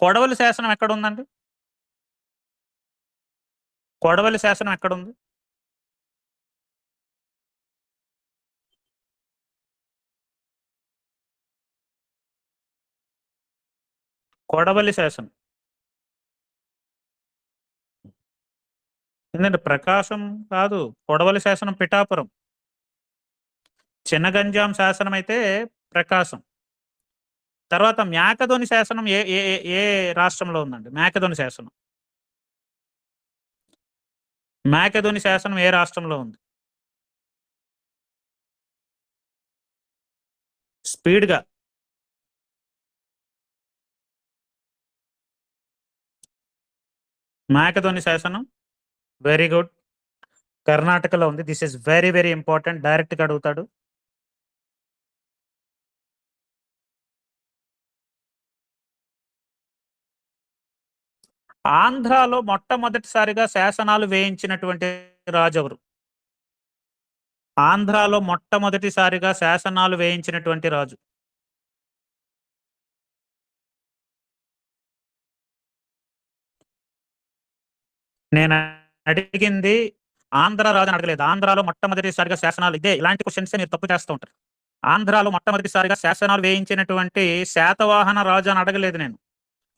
కొడవలి శాసనం ఎక్కడుందండి? కొడవలి శాసనం ఎక్కడుంది? కొడవలి శాసనం. ఎందుకంటే ప్రకాశం కాదు. కొడవలి శాసనం పిఠాపురం. చిన్నగంజాం శాసనం అయితే ప్రకాశం. తర్వాత మేకధోని శాసనం ఏ ఏ ఏ ఏ రాష్ట్రంలో ఉందండి? మేకధోని శాసనం. మేకధోని శాసనం ఏ రాష్ట్రంలో ఉంది? స్పీడ్‌గా. మేకధోని శాసనం. Very good. కర్ణాటకలో ఉంది. This is very very important. డైరెక్ట్‌గా అడుగుతాడు. ఆంధ్రాలో మొట్టమొదటిసారిగా శాసనాలు వేయించినటువంటి రాజెవరు? ఆంధ్రాలో మొట్టమొదటిసారిగా శాసనాలు వేయించినటువంటి రాజు. నేను అడిగింది ఆంధ్ర రాజని అడగలేదు. ఆంధ్రాలో మొట్టమొదటిసారిగా శాసనాలు ఇదే ఇలాంటి క్వెషన్సే మీరు తప్పు చేస్తూ ఉంటారు. ఆంధ్రాలో మొట్టమొదటిసారిగా శాసనాలు వేయించినటువంటి శాతవాహన రాజు అని అడగలేదు నేను.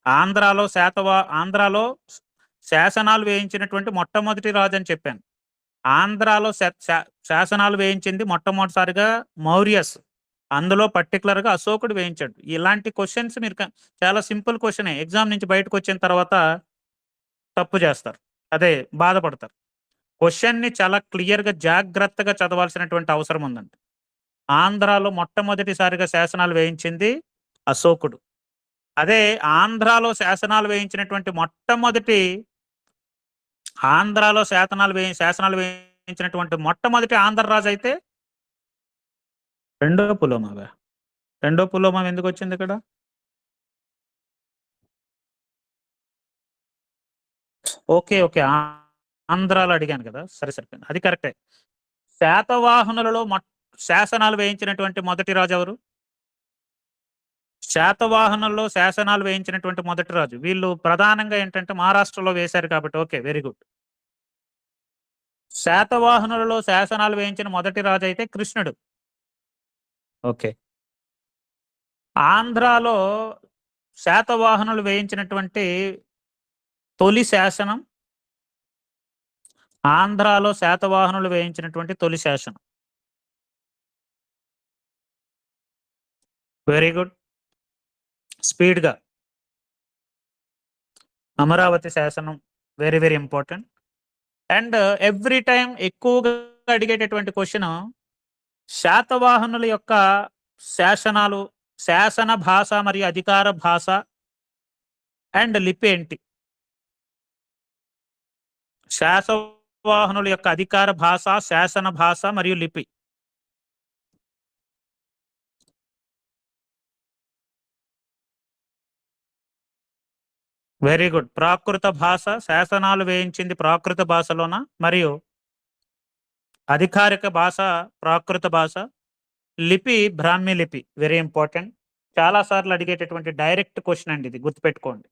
ఆంధ్రాలో శాసనాలు వేయించినటువంటి మొట్టమొదటి రాజు అని చెప్పాను. ఆంధ్రాలో శాసనాలు వేయించింది మొట్టమొదటిసారిగా మౌర్యస్. అందులో పర్టికులర్‌గా అశోకుడు వేయించాడు. ఇలాంటి క్వెషన్స్ మీరు చాలా సింపుల్ క్వెషనే. ఎగ్జామ్ నుంచి బయటకొచ్చిన తర్వాత తప్పు చేస్తారు. అదే బాధపడతారు. క్వెషన్‌ని చాలా క్లియర్‌గా జాగ్రత్తగా చదవాల్సినటువంటి అవసరం ఉందండి. ఆంధ్రాలో మొట్టమొదటిసారిగా శాసనాలు వేయించింది అశోకుడు. అదే ఆంధ్రాలో శాసనాలు వేయించినటువంటి ఆంధ్రాలో శాసనాలు వేయించినటువంటి మొట్టమొదటి ఆంధ్ర రాజు అయితే రెండో పులోమావా? రెండో పులోమా ఎందుకొచ్చింది ఇక్కడ? ఓకే. ఓకే. ఆంధ్రాలో అడిగాను కదా! సరే సరిపోయింది. అది కరెక్టే. శాతవాహనులలో శాసనాలు వేయించినటువంటి మొదటి రాజు ఎవరు? శాతవాహనుల్లో శాసనాలు వేయించినటువంటి మొదటి రాజు. వీళ్ళు ప్రధానంగా ఏంటంటే మహారాష్ట్రలో వేశారు కాబట్టి ఓకే. Very good. శాతవాహనులలో శాసనాలు వేయించిన మొదటి రాజు అయితే కృష్ణుడు. ఓకే. ఆంధ్రాలో శాతవాహనులు వేయించినటువంటి తొలి శాసనం. ఆంధ్రాలో శాతవాహనులు వేయించినటువంటి తొలి శాసనం. Very good. స్పీడ్‌గా. అమరావతి శాసనం very very important. And every time ఎక్కువగా అడిగేటటువంటి క్వెషన్ శాతవాహనుల యొక్క శాసనాలు, శాసన భాష మరియు అధికార భాష అండ్ లిపి ఏంటి? శాతవాహనుల యొక్క అధికార భాష, శాసన భాష మరియు లిపి. Very good. ప్రాకృత భాష. శాసనాలు వేయించింది ప్రాకృత భాషలోన మరియు అధికారిక భాష ప్రాకృత భాష. లిపి బ్రాహ్మీ లిపి. Very important. చాలా సార్లు అడిగేటటువంటి డైరెక్ట్ క్వెషన్ అండి ఇది. గుర్తుపెట్టుకోండి.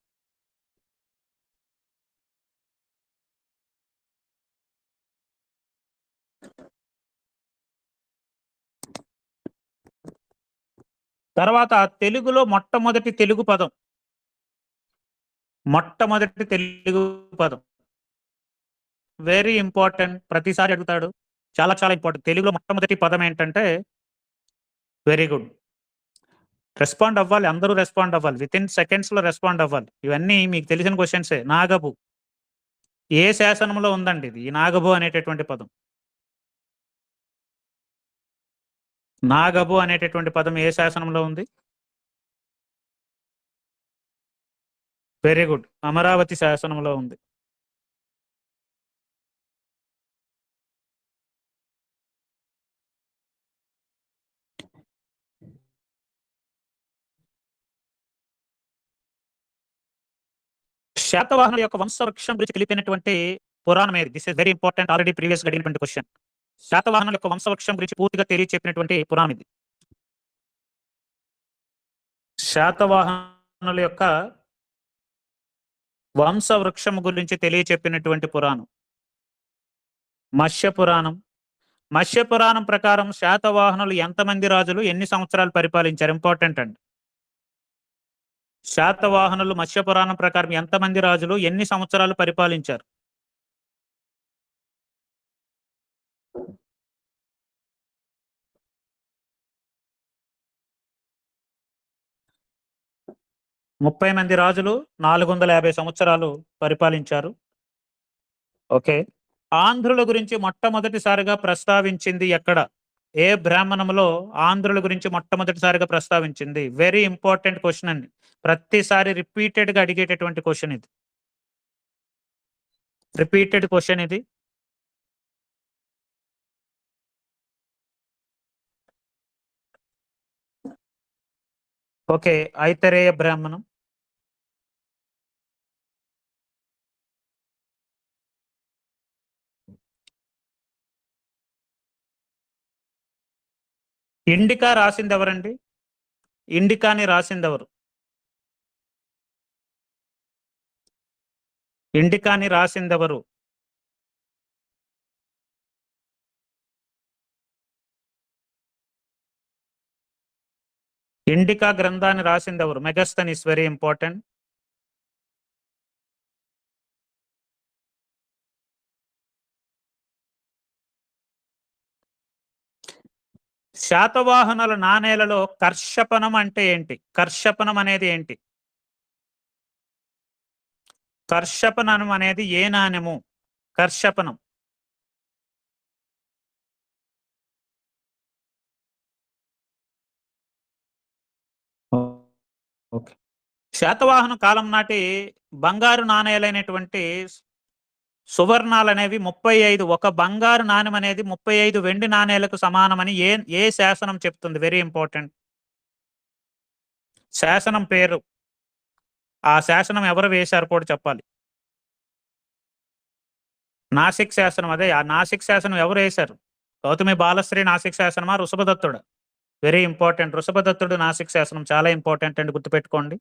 తర్వాత తెలుగులో మొట్టమొదటి తెలుగు పదం. మొట్టమొదటి తెలుగు పదం. Very important. ప్రతిసారి అడుగుతాడు. చాలా చాలా ఇంపార్టెంట్. తెలుగులో మొట్టమొదటి పదం ఏంటంటే వెరీ గుడ్. రెస్పాండ్ అవ్వాలి. అందరూ రెస్పాండ్ అవ్వాలి. వితిన్ సెకండ్స్‌లో రెస్పాండ్ అవ్వాలి. ఇవన్నీ మీకు తెలిసిన క్వెషన్సే. నాగబు. ఏ శాసనంలో ఉందండి ఇది? ఈ నాగబు అనేటటువంటి పదం. నాగబు అనేటటువంటి పదం ఏ శాసనంలో ఉంది? Very good. అమరావతి శాసనంలో ఉంది. శాతవాహనుల యొక్క వంశవృక్షం గురించి తెలిపినటువంటి పురాణం ఏది? This is very important. Already ప్రీవియస్‌గా అడిగినటువంటి క్వెషన్. శాతవాహనుల యొక్క వంశవృక్షం గురించి పూర్తిగా తెలియచెప్పినటువంటి పురాణం ఇది. శాతవాహనుల యొక్క వంశవృక్షం గురించి తెలియచెప్పినటువంటి పురాణం. మత్స్య పురాణం. మత్స్య పురాణం ప్రకారం శాతవాహనులు ఎంతమంది రాజులు ఎన్ని సంవత్సరాలు పరిపాలించారు? ఇంపార్టెంట్ అండి. శాతవాహనులు మత్స్య పురాణం ప్రకారం ఎంతమంది రాజులు ఎన్ని సంవత్సరాలు పరిపాలించారు? 30 మంది రాజులు 450 సంవత్సరాలు పరిపాలించారు. ఓకే. ఆంధ్రుల గురించి మొట్టమొదటిసారిగా ప్రస్తావించింది ఎక్కడ? ఏ బ్రాహ్మణంలో ఆంధ్రుల గురించి మొట్టమొదటిసారిగా ప్రస్తావించింది? వెరీ ఇంపార్టెంట్ క్వెషన్ అండి. ప్రతిసారి రిపీటెడ్‌గా అడిగేటటువంటి క్వెషన్ ఇది. రిపీటెడ్ క్వెషన్ ఇది. ఓకే. ఐతరేయ బ్రాహ్మణం. ఇండికా రాసిందెవరండి? ఇండికాని రాసిందెవరు? ఇండికాని రాసిందెవరు? ఇండికా గ్రంథాన్ని రాసిందెవరు? Megasthenes very important. శాతవాహనుల నాణేలలో కర్షపణం అంటే ఏంటి? కర్షపణం అనేది ఏంటి? కర్షపణం అనేది ఏ నాణెము? కర్షపణం. ఓకే. శాతవాహన కాలం నాటి బంగారు నాణేలైనటువంటి సువర్ణాలనేవి 35 ఒక బంగారు నాణెం అనేది 35 వెండి నాణేలకు సమానమని ఏ శాసనం చెప్తుంది? Very important. శాసనం పేరు. ఆ శాసనం ఎవరు వేశారు కూడా చెప్పాలి. నాసిక్ శాసనం. అదే ఆ నాసిక్ శాసనం ఎవరు వేశారు? గౌతమి బాలశ్రీ నాసిక్ శాసనమా? వృషభదత్తుడు? Very important. వృషభదత్తుడు నాసిక్ శాసనం చాలా ఇంపార్టెంట్ అండి, గుర్తుపెట్టుకోండి.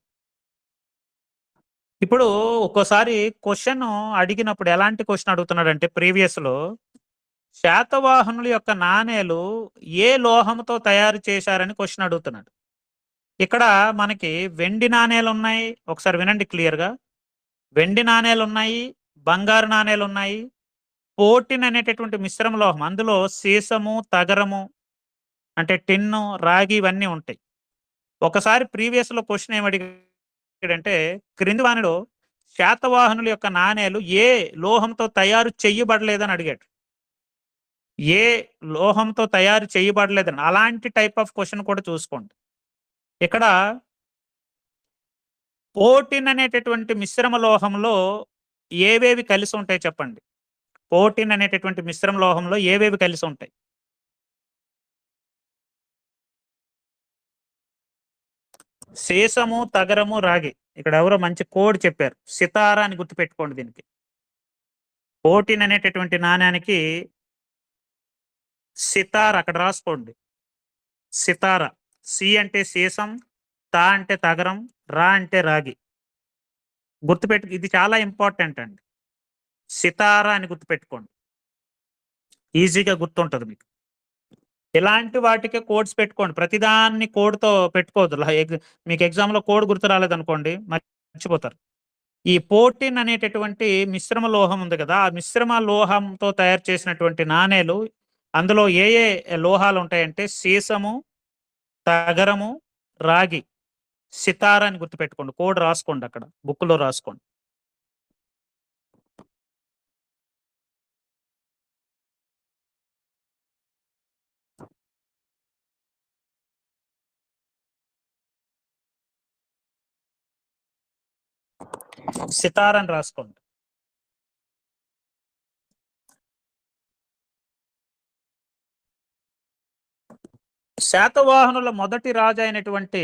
ఇప్పుడు ఒక్కోసారి క్వశ్చన్ అడిగినప్పుడు ఎలాంటి క్వశ్చన్ అడుగుతున్నాడంటే ప్రీవియస్ లో శాతవాహనుల యొక్క నాణేలు ఏ లోహంతో తయారు చేశారని క్వశ్చన్ అడుగుతున్నాడు. ఇక్కడ మనకి వెండి నాణేలు ఉన్నాయి. ఒకసారి వినండి క్లియర్ గా. వెండి నాణేలు ఉన్నాయి, బంగారు నాణేలు ఉన్నాయి. పోటిన్ అనేటటువంటి మిశ్రమ లోహం, అందులో సీసము, తగరము అంటే టిన్ను, రాగి ఇవన్నీ ఉంటాయి. ఒకసారి ప్రీవియస్ లో క్వశ్చన్ ఏమడిగాడంటే క్రింది వానిలో శాతవాహనుల యొక్క నాణేలు ఏ లోహంతో తయారు చెయ్యబడలేదని అడిగాడు. ఏ లోహంతో తయారు చేయబడలేదని. అలాంటి టైప్ ఆఫ్ క్వశ్చన్ కూడా చూసుకోండి. ఇక్కడ పోటిన్ అనేటటువంటి మిశ్రమ లోహంలో ఏవేవి కలిసి ఉంటాయి చెప్పండి? పోటిన్ అనేటటువంటి మిశ్రమ లోహంలో ఏవేవి కలిసి ఉంటాయి? సీసము, తగరము, రాగి. ఇక్కడ ఎవరో మంచి కోడ్ చెప్పారు, సితారా అని గుర్తుపెట్టుకోండి. దీనికి పోటిన్ అనేటటువంటి నాణ్యానికి సితార అక్కడ రాసుకోండి. సితార. సి అంటే సీసం, తా అంటే తగరం, రా అంటే రాగి. గుర్తుపెట్టు, ఇది చాలా ఇంపార్టెంట్ అండి. సితారా అని గుర్తుపెట్టుకోండి, ఈజీగా గుర్తుంటది మీకు. ఇలాంటి వాటికే కోడ్స్ పెట్టుకోండి, ప్రతిదాన్ని కోడ్తో పెట్టుకోవద్దు. మీకు ఎగ్జామ్ లో కోడ్ గుర్తు రాలేదనుకోండి మర్చిపోతారు. ఈ పోటిన్ అనేటటువంటి మిశ్రమ లోహం ఉంది కదా, ఆ మిశ్రమ లోహంతో తయారు చేసినటువంటి నాణేలు, అందులో ఏ లోహాలు ఉంటాయంటే సీసము, తగరము, రాగి, సితార అని గుర్తుపెట్టుకోండి. కోడ్ రాసుకోండి, అక్కడ బుక్ లో రాసుకోండి. సితార అని రాసుకోండి. శాతవాహనుల మొదటి రాజు అయినటువంటి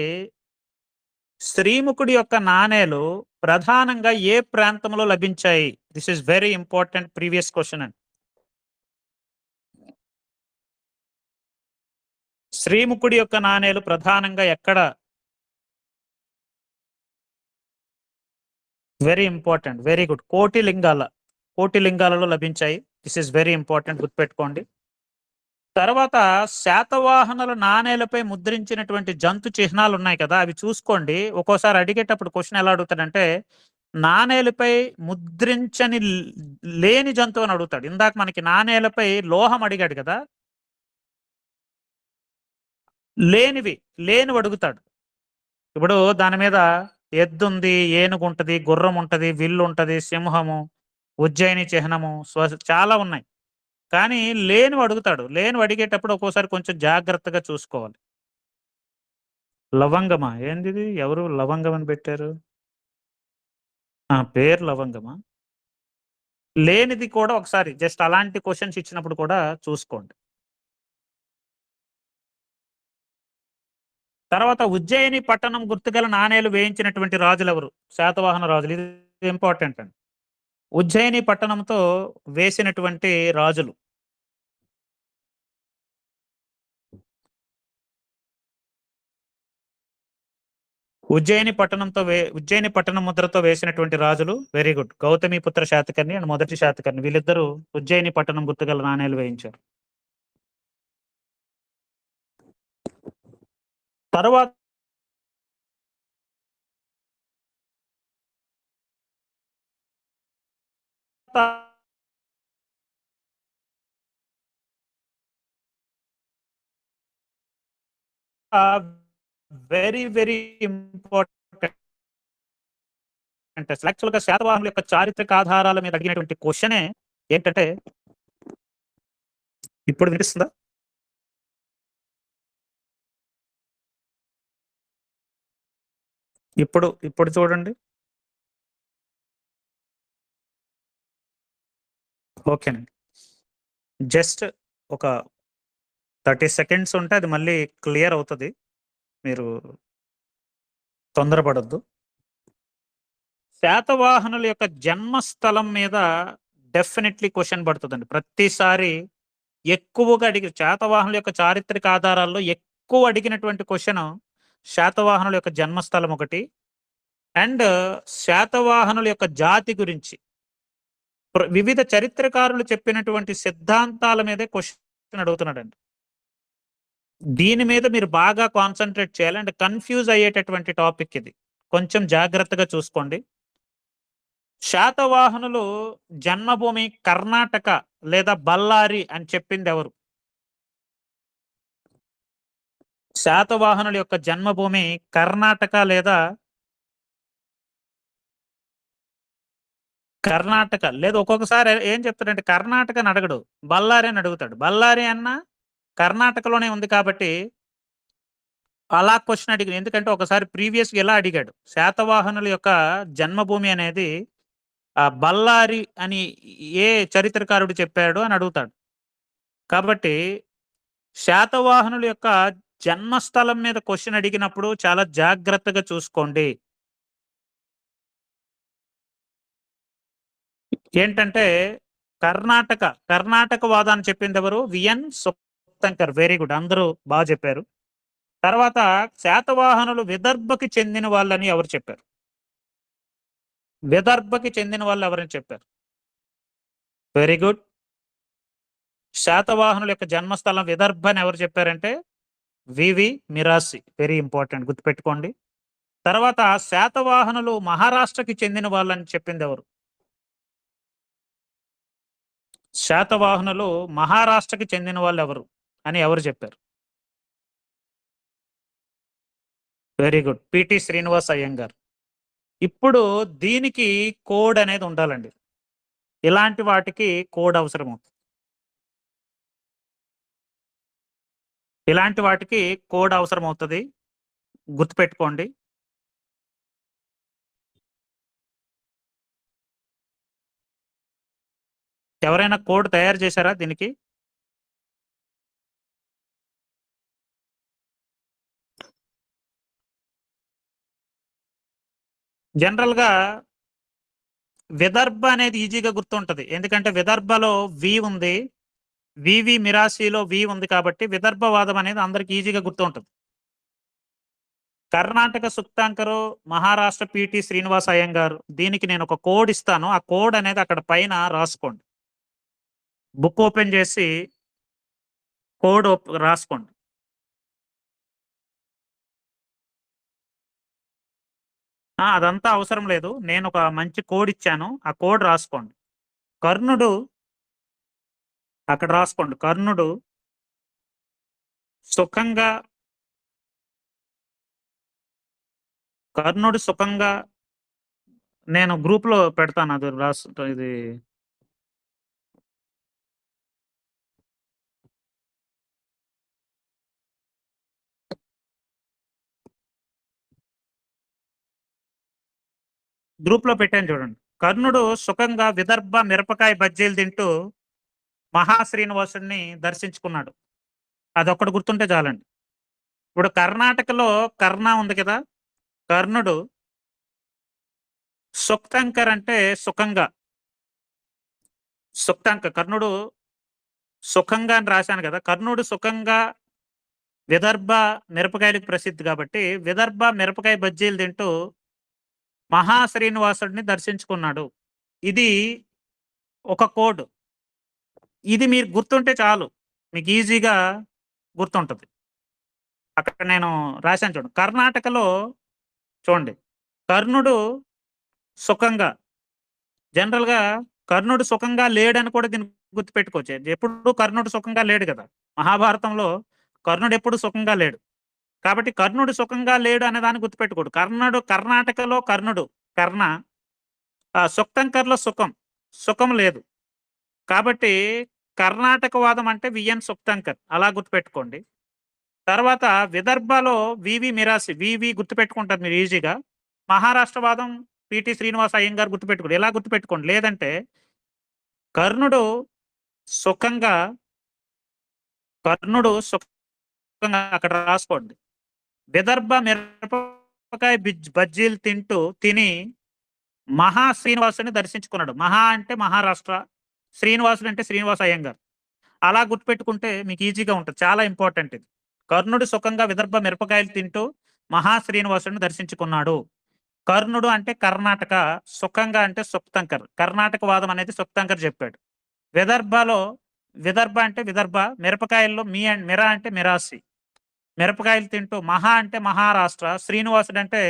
శ్రీముఖుడి యొక్క నాణేలు ప్రధానంగా ఏ ప్రాంతంలో లభించాయి? This is very important previous question అండి. శ్రీముఖుడి యొక్క నాణేలు ప్రధానంగా ఎక్కడ? Very important, very good. కోటిలింగాలలో లభించాయి. దిస్ ఇస్ వెరీ ఇంపార్టెంట్, గుర్తుపెట్టుకోండి. తర్వాత శాతవాహనుల నాణేలపై ముద్రించినటువంటి జంతు చిహ్నాలు ఉన్నాయి కదా, అవి చూసుకోండి. ఒక్కోసారి అడిగేటప్పుడు క్వశ్చన్ ఎలా అడుగుతాడంటే నాణేలపై ముద్రించని లేని జంతువు అని అడుగుతాడు. ఇందాక మనకి నాణేలపై లోహం అడిగాడు కదా, లేనివి అడుగుతాడు. ఇప్పుడు దాని మీద ఎద్దుంది, ఏనుగుంటది, గుర్రం ఉంటది, విల్లుంటది, సింహము, ఉజ్జయిని చిహ్నము, చాలా ఉన్నాయి. కానీ లేనివి అడుగుతాడు. లేనివి అడిగేటప్పుడు ఒక్కోసారి కొంచెం జాగ్రత్తగా చూసుకోవాలి. లవంగమా? ఏందిది? ఎవరు లవంగం అని పెట్టారు? పేరు లవంగమా? లేనిది కూడా ఒకసారి జస్ట్ అలాంటి క్వెషన్స్ ఇచ్చినప్పుడు కూడా చూసుకోండి. తర్వాత ఉజ్జయిని పట్టణం గుర్తుగల నాణేలు వేయించినటువంటి రాజులెవరు? శాతవాహన రాజులు. ఇది ఇంపార్టెంట్ అండి. ఉజ్జయిని పట్టణంతో వేసినటువంటి రాజులు. ఉజ్జయిని పట్టణం ముద్రతో వేసినటువంటి రాజులు. Very good. Gautamiputra Satakarni and మొదటి శాతకర్ణి వీళ్ళిద్దరూ ఉజ్జయిని పట్టణం గుర్తుగల నాణేలు వేయించారు. తర్వాత వెరీ వెరీ ఇంపార్టెంట్. యాక్చువల్‌గా శాతవాహనుల యొక్క చారిత్రక ఆధారాల మీద అడిగినటువంటి క్వెషనే ఏంటంటే ఇప్పుడు వినిపిస్తుందా? ఇప్పుడు చూడండి. ఓకేనండి. జస్ట్ ఒక 30 సెకండ్స్ ఉంటే అది మళ్ళీ క్లియర్ అవుతది. మీరు తొందరపడొద్దు. శాతవాహనుల యొక్క జన్మస్థలం మీద డెఫినెట్‌లీ క్వెషన్ పడుతదండి. ప్రతిసారి ఎక్కువగా శాతవాహనుల యొక్క చారిత్రక ఆధారాల్లో ఎక్కువ అడిగినటువంటి క్వెషన్ శాతవాహనుల యొక్క జన్మస్థలం ఒకటి. అండ్ శాతవాహనుల యొక్క జాతి గురించి వివిధ చరిత్రకారులు చెప్పినటువంటి సిద్ధాంతాల మీదే క్వెషన్ అడుగుతున్నాడండి. దీని మీద మీరు బాగా కాన్సంట్రేట్ చేయాలి. అండ్ కన్‌ఫ్యూజ్ అయ్యేటటువంటి టాపిక్ ఇది. కొంచెం జాగ్రత్తగా చూసుకోండి. శాతవాహనులు జన్మభూమి కర్ణాటక లేదా బళ్ళారి అని చెప్పిందెవరు? శాతవాహనుల యొక్క జన్మభూమి కర్ణాటక లేదా లేదు ఒక్కొక్కసారి ఏం చెప్తాడంటే కర్ణాటక అని అడగడు. బళ్ళారి అని అడుగుతాడు. బళ్ళారి అన్నా కర్ణాటకలోనే ఉంది కాబట్టి అలా క్వెషన్ అడిగాడు. ఎందుకంటే ఒకసారి ప్రీవియస్‌గా ఇలా అడిగాడు. శాతవాహనుల యొక్క జన్మభూమి అనేది బళ్ళారి అని ఏ చరిత్రకారుడు చెప్పాడు అని అడుగుతాడు. కాబట్టి శాతవాహనుల యొక్క జన్మస్థలం మీద క్వెషన్ అడిగినప్పుడు చాలా జాగ్రత్తగా చూసుకోండి. ఏంటంటే కర్ణాటక వాదాన్ని చెప్పిందెవరు? విఎన్ సుప్తంకర్. Very good. అందరూ బాగా చెప్పారు. తర్వాత శాతవాహనులు విదర్భకి చెందిన వాళ్ళని ఎవరు చెప్పారు? విదర్భకి చెందిన వాళ్ళు ఎవరని చెప్పారు? Very good. శాతవాహనుల యొక్క జన్మస్థలం విదర్భ అని ఎవరు చెప్పారంటే వివి మిరాసి. వెరీ ఇంపార్టెంట్, గుర్తుపెట్టుకోండి. తర్వాత శాతవాహనులు మహారాష్ట్రకి చెందిన వాళ్ళని చెప్పింది ఎవరు? శాతవాహనులు మహారాష్ట్రకి చెందిన వాళ్ళు ఎవరు అని ఎవరు చెప్పారు? Very good. P T Srinivas Iyengar. ఇప్పుడు దీనికి కోడ్ అనేది ఉండాలండి. ఇలాంటి వాటికి కోడ్ అవసరం అవుతుంది. ఇలాంటి వాటికి కోడ్ అవసరం అవుతుంది. గుర్తుపెట్టుకోండి. ఎవరైనా కోడ్ తయారు చేశారా దీనికి? జనరల్ గా విదర్భ అనేది ఈజీగా గుర్తుంటది. ఎందుకంటే విదర్భలో వి ఉంది. వివి మిరాసిలో వి ఉంది కాబట్టి విదర్భవాదం అనేది అందరికి ఈజీగా గుర్తుంటది. కర్ణాటక సుక్తాంకరు, మహారాష్ట్ర పిటి శ్రీనివాస్ అయ్యంగారు. దీనికి నేను ఒక కోడ్ ఇస్తాను. ఆ కోడ్ అనేది అక్కడ పైన రాసుకోండి. బుక్ ఓపెన్ చేసి కోడ్ రాసుకోండి. అదంతా అవసరం లేదు. నేను ఒక మంచి కోడ్ ఇచ్చాను. ఆ కోడ్ రాసుకోండి. కర్ణుడు అక్కడ రాసుకోండి. కర్ణుడు సుఖంగా కర్ణుడు సుఖంగా నేను గ్రూప్‌లో పెడతాను అది ఇది గ్రూప్‌లో పెట్టాను చూడండి. కర్ణుడు సుఖంగా విదర్భ మిరపకాయ బజ్జీలు తింటూ మహాశ్రీనివాసుడిని దర్శించుకున్నాడు. అదొక్కటి గుర్తుంటే చాలండి. ఇప్పుడు కర్ణాటకలో కర్ణ ఉంది కదా! కర్ణుడు సుక్తంకర్ అంటే సుఖంగా. కర్ణుడు సుఖంగా అని రాశాను కదా! కర్ణుడు సుఖంగా విదర్భ మిరపకాయలకు ప్రసిద్ధి కాబట్టి విదర్భ మిరపకాయ బజ్జీలు తింటూ మహాశ్రీనివాసుడిని దర్శించుకున్నాడు. ఇది ఒక కోడ్. ఇది మీరు గుర్తుంటే చాలు. మీకు ఈజీగా గుర్తుంటది. అక్కడ నేను రాశాను చూడండి. కర్ణాటకలో చూడండి. కర్ణుడు సుఖంగా జనరల్‌గా కర్ణుడు సుఖంగా లేడని కూడా దీన్ని గుర్తుపెట్టుకోవచ్చు. ఎప్పుడు కర్ణుడు సుఖంగా లేడు కదా! మహాభారతంలో కర్ణుడు ఎప్పుడు సుఖంగా లేడు. కాబట్టి కర్ణుడు సుఖంగా లేడు అనే దాన్ని గుర్తుపెట్టుకోడు. కర్ణాటకలో కర్ణుడు కర్ణ సుక్తంకర్‌లో సుఖం. సుఖం లేదు. కాబట్టి కర్ణాటక వాదం అంటే విఎన్ సుక్తంకర్ అలా గుర్తుపెట్టుకోండి. తర్వాత విదర్భలో వివి మిరాసి. వివి గుర్తుపెట్టుకుంటారు మీరు ఈజీగా. మహారాష్ట్ర వాదం పిటి శ్రీనివాస అయ్యంగార్ గుర్తుపెట్టుకోండి. ఇలా గుర్తుపెట్టుకోండి. లేదంటే కర్ణుడు సుఖంగా అక్కడ రాసుకోండి. విదర్భ మిరపకాయ బజ్జీలు తిని శ్రీనివాసుని దర్శించుకున్నాడు. మహా అంటే మహారాష్ట్ర, శ్రీనివాసుడు అంటే శ్రీనివాస అయ్యంగార్. అలా గుర్తుపెట్టుకుంటే మీకు ఈజీగా ఉంటుంది. చాలా ఇంపార్టెంట్ ఇది. కర్ణుడు సుఖంగా విదర్భ మిరపకాయలు తింటూ శ్రీనివాసుడిని దర్శించుకున్నాడు. కర్ణుడు అంటే కర్ణాటక, సుఖంగా అంటే సుక్తంకర్. కర్ణాటక వాదం అనేది సుక్తంకర్ చెప్పాడు. విదర్భ అంటే విదర్భ, మిరపకాయల్లో మిరా అంటే మిరాసి. మిరపకాయలు తింటూ అంటే మహారాష్ట్ర, శ్రీనివాసుడు అంటే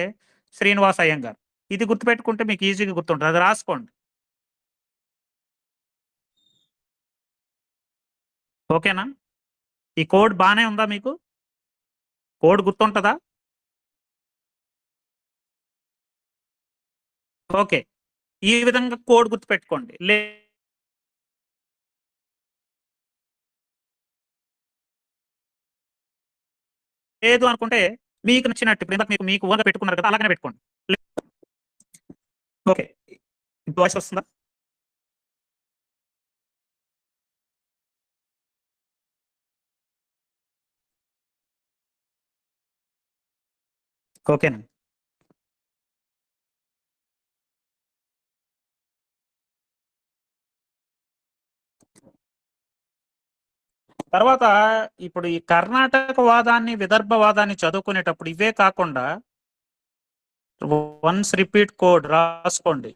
శ్రీనివాస అయ్యంగార్. ఇది గుర్తుపెట్టుకుంటే మీకు ఈజీగా గుర్తుంటుంది. అది రాసుకోండి. ఓకేనా? ఈ కోడ్ బానే ఉందా మీకు? కోడ్ గుర్తుంటదా? ఓకే. ఈ విధంగా కోడ్ గుర్తుపెట్టుకోండి. లేదు అనుకుంటే మీకు నచ్చినట్టు ఇప్పుడు మీకు ఓన్‌గా పెట్టుకున్నారు కదా! అలాగనే పెట్టుకోండి. ఓకే. ఇప్పుడు వాయిస్ వస్తుందా? ఓకేనా? తర్వాత ఇప్పుడు ఈ కర్ణాటక వాదాన్ని, విదర్భ వాదాన్ని చదువుకునేటప్పుడు ఇవే కాకుండా వన్స్ రిపీట్ కోడ్ రాసుకోండి.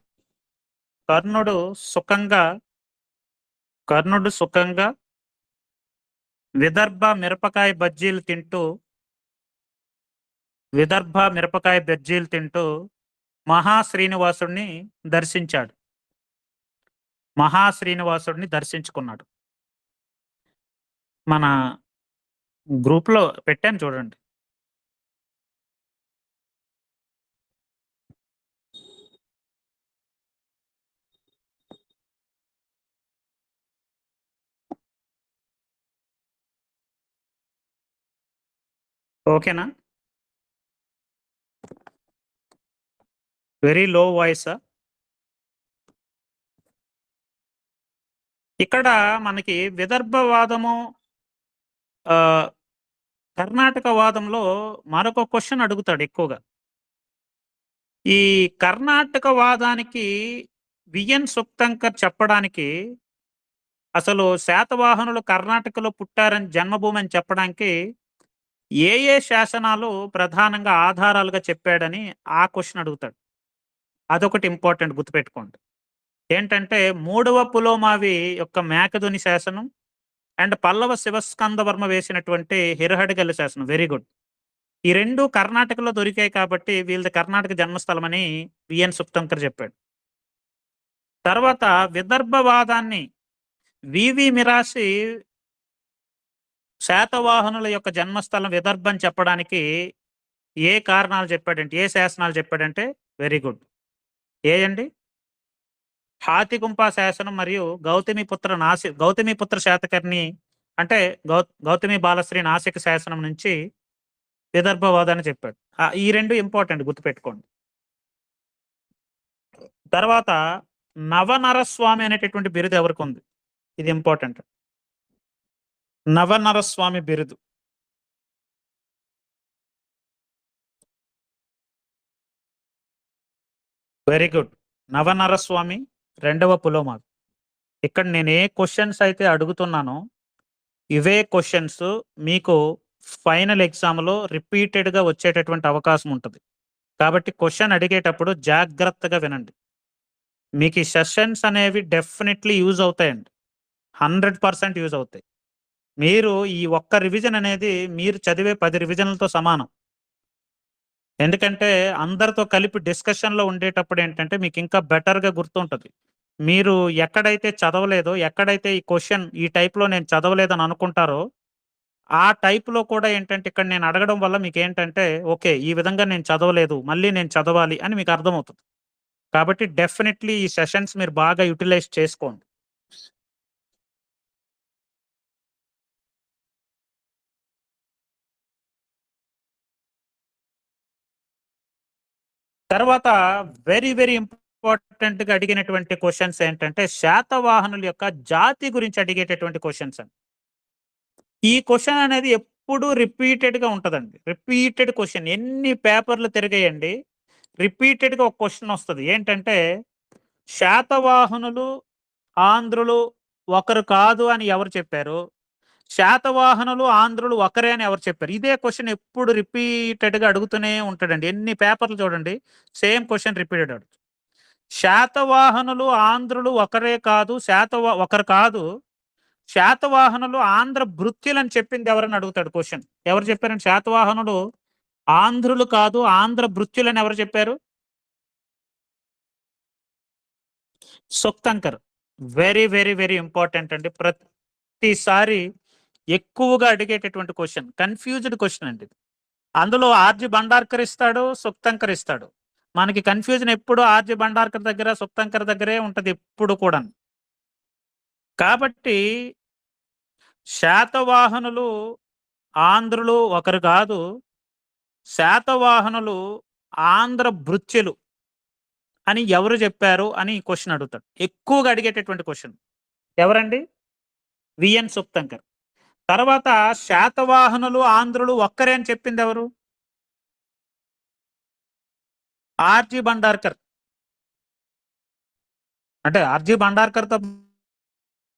కర్ణుడు సుఖంగా విదర్భ మిరపకాయ బజ్జీలు తింటూ శ్రీనివాసుడిని దర్శించాడు. శ్రీనివాసుడిని దర్శించుకున్నాడు. మన గ్రూప్‌లో పెట్టాను చూడండి. ఓకేనా? Very low వాయిసా? ఇక్కడ మనకి విదర్భ వాదము కర్ణాటక వాదంలో మరొక క్వశ్చన్ అడుగుతాడు ఎక్కువగా. ఈ కర్ణాటక వాదానికి విఎన్ సుక్తంకర్ చెప్పడానికి అసలు శాతవాహనులు కర్ణాటకలో పుట్టారని జన్మభూమి అని చెప్పడానికి ఏ శాసనాలు ప్రధానంగా ఆధారాలుగా చెప్పాడని ఆ క్వశ్చన్ అడుగుతాడు. అదొకటి ఇంపార్టెంట్ గుర్తుపెట్టుకోండి. ఏంటంటే 3వ పులోమావి యొక్క మేకధుని శాసనం అండ్ పల్లవ శివస్కందవర్మ వేసినటువంటి హిరహడిగల్లి శాసనం. Very good. ఈ 2 కర్ణాటకలో దొరికాయి కాబట్టి వీళ్ళది కర్ణాటక జన్మస్థలం అని విఎన్ సుక్తంకర్ చెప్పాడు. తర్వాత విదర్భవాదాన్ని వివి మిరాసి శాతవాహనుల యొక్క జన్మస్థలం విదర్భ అని చెప్పడానికి ఏ కారణాలు చెప్పాడంటే, ఏ శాసనాలు చెప్పాడంటే వెరీ గుడ్. ఏ అండి? హాతిగుంప శాసనం మరియు గౌతమిపుత్ర శాతకర్ణి అంటే గౌతమి బాలశ్రీ నాసిక శాసనం నుంచి విదర్భవాదాన్ని చెప్పాడు. ఈ 2 ఇంపార్టెంట్ గుర్తుపెట్టుకోండి. తర్వాత నవనరస్వామి అనేటటువంటి బిరుదు ఎవరికుంది? ఇది ఇంపార్టెంట్. నవనరస్వామి బిరుదు. Very good. నవనరస్వామి రెండవ పులోమావి. ఇక్కడ నేను ఏ క్వశ్చన్స్ అయితే అడుగుతున్నానో ఇవే క్వశ్చన్స్ మీకు ఫైనల్ ఎగ్జామ్‌లో రిపీటెడ్‌గా వచ్చేటటువంటి అవకాశం ఉంటది. కాబట్టి క్వశ్చన్ అడిగేటప్పుడు జాగ్రత్తగా వినండి. మీకు ఈ సెషన్స్ అనేవి డెఫినెట్‌లీ యూజ్ అవుతాయండి. 100% యూజ్ అవుతాయి. మీరు ఈ ఒక్క రివిజన్ అనేది మీరు చదివే 10 రివిజన్‌లతో సమానం. ఎందుకంటే అందరితో కలిపి డిస్కషన్‌లో ఉండేటప్పుడు ఏంటంటే మీకు ఇంకా బెటర్‌గా గుర్తుంటది. మీరు ఎక్కడైతే చదవలేదో, ఎక్కడైతే ఈ క్వశ్చన్ ఈ టైప్‌లో నేను చదవలేదని అనుకుంటారో, ఆ టైప్‌లో కూడా ఏంటంటే ఇక్కడ నేను అడగడం వల్ల మీకేంటంటే ఓకే. ఈ విధంగా నేను చదవలేదు. మళ్ళీ నేను చదవాలి అని మీకు అర్థమవుతది. కాబట్టి డెఫినెట్‌లీ ఈ సెషన్స్ మీరు బాగా యుటిలైజ్ చేసుకోండి. తర్వాత వెరీ ఇంపార్టెంట్‌గా అడిగినటువంటి క్వెషన్స్ ఏంటంటే శాతవాహనుల యొక్క జాతి గురించి అడిగేటటువంటి క్వెషన్స్ అండి. ఈ క్వెషన్ అనేది ఎప్పుడు రిపీటెడ్‌గా ఉంటదండి. రిపీటెడ్ క్వెషన్ ఎన్ని పేపర్‌లు తిరిగాయండి. రిపీటెడ్‌గా ఒక క్వెషన్ వస్తది. ఏంటంటే శాతవాహనులు, ఆంధ్రులు ఒకరు కాదు అని ఎవరు చెప్పారు? శాతవాహనులు, ఆంధ్రులు ఒకరే అని ఎవరు చెప్పారు? ఇదే క్వెషన్ ఎప్పుడు రిపీటెడ్‌గా అడుగుతూనే ఉంటాడండి. ఎన్ని పేపర్‌లు చూడండి. సేమ్ క్వెషన్ రిపీటెడ్ అడుగుతాడు. శాతవాహనులు, ఆంధ్రులు ఒకరే కాదు. ఒకరు కాదు. శాతవాహనులు ఆంధ్ర భృత్యులని చెప్పింది ఎవరని అడుగుతాడు క్వెషన్. ఎవరు చెప్పారండి? శాతవాహనులు ఆంధ్రులు కాదు. ఆంధ్ర భృత్యులని ఎవరు చెప్పారు? సుక్తంకర్. వెరీ ఇంపార్టెంట్ అండి. ప్రతిసారి ఎక్కువగా అడిగేటటువంటి క్వెషన్. కన్‌ఫ్యూజ్డ్ క్వెషన్ అండి ఇది. అందులో ఆర్‌జి బండార్కర్ ఇస్తాడు, సుక్తంకర్ ఇస్తాడు. మనకి కన్‌ఫ్యూజన్ ఎప్పుడు ఆర్‌జి బండార్కర్ దగ్గర, సుక్తంకర్ దగ్గరే ఉంటది ఎప్పుడు కూడాను. కాబట్టి శాతవాహనులు, ఆంధ్రులు ఒకరు కాదు. శాతవాహనులు ఆంధ్ర భృత్యులు అని ఎవరు చెప్పారు అని క్వెషన్ అడుగుతాడు. ఎక్కువగా అడిగేటటువంటి క్వెషన్. ఎవరండి? విఎన్ సుక్తంకర్. తర్వాత శాతవాహనులు, ఆంధ్రులు ఒక్కరే అని చెప్పింది ఎవరు? ఆర్‌జి బండార్కర్. అంటే ఆర్‌జి బండార్కర్‌తో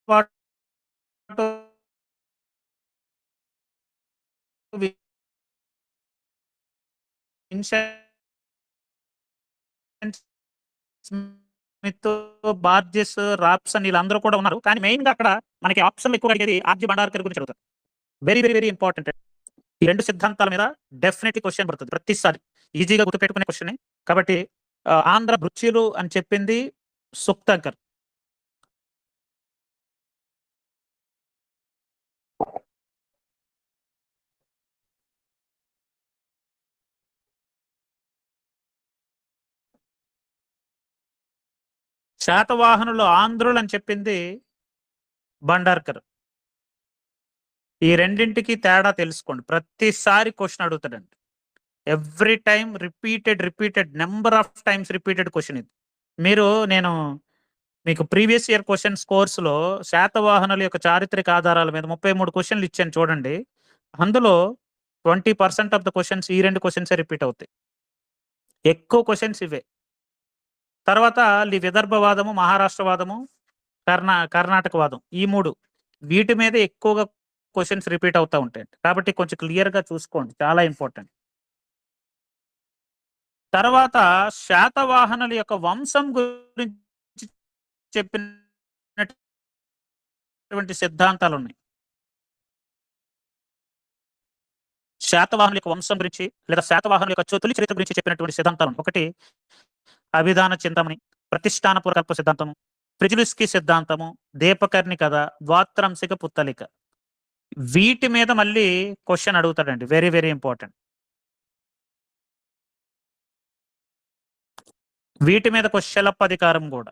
పాటు విన్సెంట్ స్మిత్, బార్జెస్, రాబ్సన్ వీళ్ళందరూ కూడా ఉన్నారు. కానీ మెయిన్‌గా అక్కడ మనకి ఆప్షన్‌లో ఎక్కువగా అడిగేది ఆర్‌జి బండార్కర్ గురించి అడుగుతారు. Very important. ఈ 2 సిద్ధాంతాల మీద డెఫినెట్‌లీ క్వెషన్ పడుతది ప్రతిసారి. ఈజీగా గుర్తుపెట్టుకునే క్వెషనే. కాబట్టి ఆంధ్ర భృత్యులు అని చెప్పింది సుక్తంకర్. శాతవాహనులు ఆంధ్రులు అని చెప్పింది బండార్కర్. ఈ రెండింటికి తేడా తెలుసుకోండి. ప్రతిసారి క్వెషన్ అడుగుతాడండి. Every time repeated number of times repeated question ఇది. నేను మీకు ప్రీవియస్ ఇయర్ క్వెషన్స్ కోర్స్‌లో శాతవాహనుల యొక్క చారిత్రక ఆధారాల మీద 33 క్వెషన్‌లు ఇచ్చాను చూడండి. అందులో 20% ఆఫ్ ద క్వెషన్స్ ఈ 2 క్వెషన్సే రిపీట్ అవుతాయి. ఎక్కువ క్వెషన్స్ ఇవే. తర్వాత విదర్భ వాదము, మహారాష్ట్ర వాదము, కర్ణాటక వాదం ఈ 3 వీటి మీద ఎక్కువగా క్వెషన్స్ రిపీట్ అవుతా ఉంటాయండి. కాబట్టి కొంచెం క్లియర్‌గా చూసుకోండి. చాలా ఇంపార్టెంట్. తర్వాత శాతవాహనుల యొక్క వంశం గురించి చెప్పినటువంటి సిద్ధాంతాలున్నాయి. శాతవాహనుల యొక్క వంశం గురించి లేదా శాతవాహనుల యొక్క తొలి చరిత్ర గురించి చెప్పినటువంటి సిద్ధాంతాలు. ఒకటి అభిధాన చింతామణి, ప్రతిష్టానపుర కల్ప సిద్ధాంతము, ప్రిజులిస్కీ సిద్ధాంతము, దీపకర్ణి కథ, ద్వాత్రంశిక పుత్తలిక. వీటి మీద మళ్ళీ క్వెషన్ అడుగుతాడండి. Very important. వీటి మీద క్వశ్చన్లప్ అధికారం కూడా.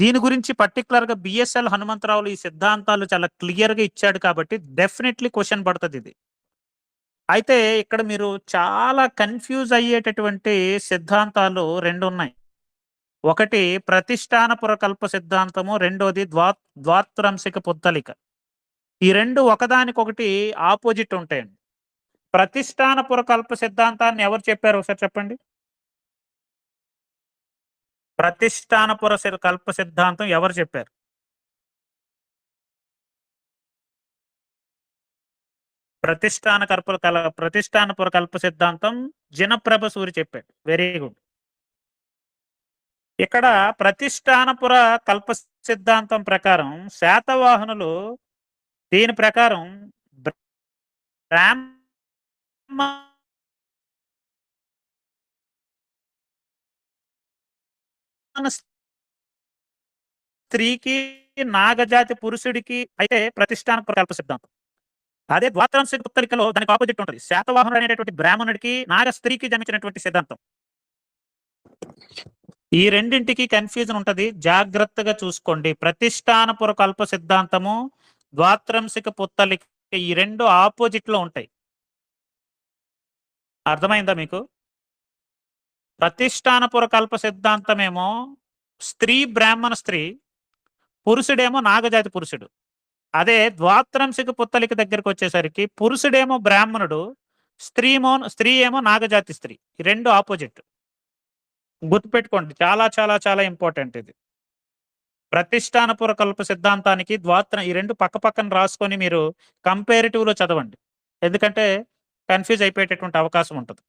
దీని గురించి పర్టిక్యులర్‌గా బిఎస్ఎల్ హనుమంతరావులు ఈ సిద్ధాంతాలు చాలా క్లియర్‌గా ఇచ్చాడు కాబట్టి డెఫినైట్‌లీ క్వెషన్ పడతదిది. అయితే ఇక్కడ మీరు చాలా కన్‌ఫ్యూజ్ అయ్యేటటువంటి సిద్ధాంతాలు 2 ఉన్నాయి. ఒకటి ప్రతిష్టానపుర కల్ప సిద్ధాంతము, రెండోది ద్వాత్రంశిక పుత్తలిక. ఈ 2 ఒకదానికొకటి ఆపోజిట్ ఉంటాయండి. ప్రతిష్టానపుర కల్ప సిద్ధాంతాన్ని ఎవరు చెప్పారో ఒకసారి చెప్పండి? ప్రతిష్టానపుర కల్ప సిద్ధాంతం ఎవరు చెప్పారు? ప్రతిష్టానపుర కల్ప సిద్ధాంతం జినప్రభ సూరి చెప్పాడు. Very good. ఇక్కడ ప్రతిష్టానపుర కల్ప సిద్ధాంతం ప్రకారం శాతవాహనులు దీని ప్రకారం బ్రాహ్మణ స్త్రీకి, నాగజాతి పురుషుడికి అయితే ప్రతిష్టానపుర కల్ప సిద్ధాంతం. అదే ద్వాత్రాంశిక పుత్తలికలో దానికి ఆపోజిట్ ఉంటది. శాతవాహనుడు అనేటటువంటి బ్రాహ్మణుడికి, నాగ స్త్రీకి జన్మించినటువంటి సిద్ధాంతం. ఈ రెండింటికి కన్‌ఫ్యూజన్ ఉంటది. జాగ్రత్తగా చూసుకోండి. ప్రతిష్టానపుర కల్ప సిద్ధాంతము, ద్వాత్రంశిక పుత్తలిక ఈ 2 ఆపోజిట్‌లో ఉంటాయి. అర్థమైందా మీకు? ప్రతిష్టానపుర కల్ప సిద్ధాంతమేమో స్త్రీ బ్రాహ్మణ స్త్రీ, పురుషుడేమో నాగజాతి పురుషుడు. అదే ద్వాత్రంశిక పుత్తలిక దగ్గరకొచ్చేసరికి పురుషుడేమో బ్రాహ్మణుడు, స్త్రీ ఏమో నాగజాతి స్త్రీ. ఈ 2 ఆపోజిట్. గుర్తుపెట్టుకోండి. చాలా చాలా చాలా ఇంపార్టెంట్ ఇది. ప్రతిష్టానపుర కల్ప సిద్ధాంతానికి ఈ 2 పక్క పక్కన రాసుకొని మీరు కంపారిటివ్‌లో చదవండి. ఎందుకంటే కన్‌ఫ్యూజ్ అయిపోయేటటువంటి అవకాశం ఉంటది.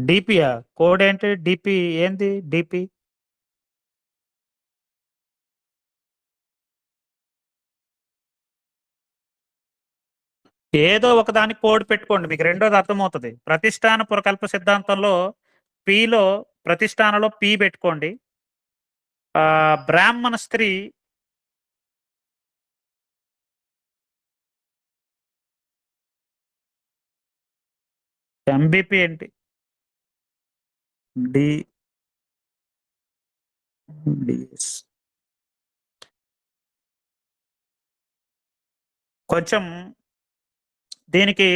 డీపీయా? కోడ్ ఏంటి? డీపీ ఏంది డీపీ? ఏదో ఒకదానికి కోడ్ పెట్టుకోండి. మీకు రెండోది అర్థమవుతది. ప్రతిష్టానపుర కల్ప సిద్ధాంతంలో పీలో ప్రతిష్టానలో పీ పెట్టుకోండి. బ్రాహ్మణ స్త్రీ ఎంబీపీ ఏంటి? D D S. కొంచెం దీనికి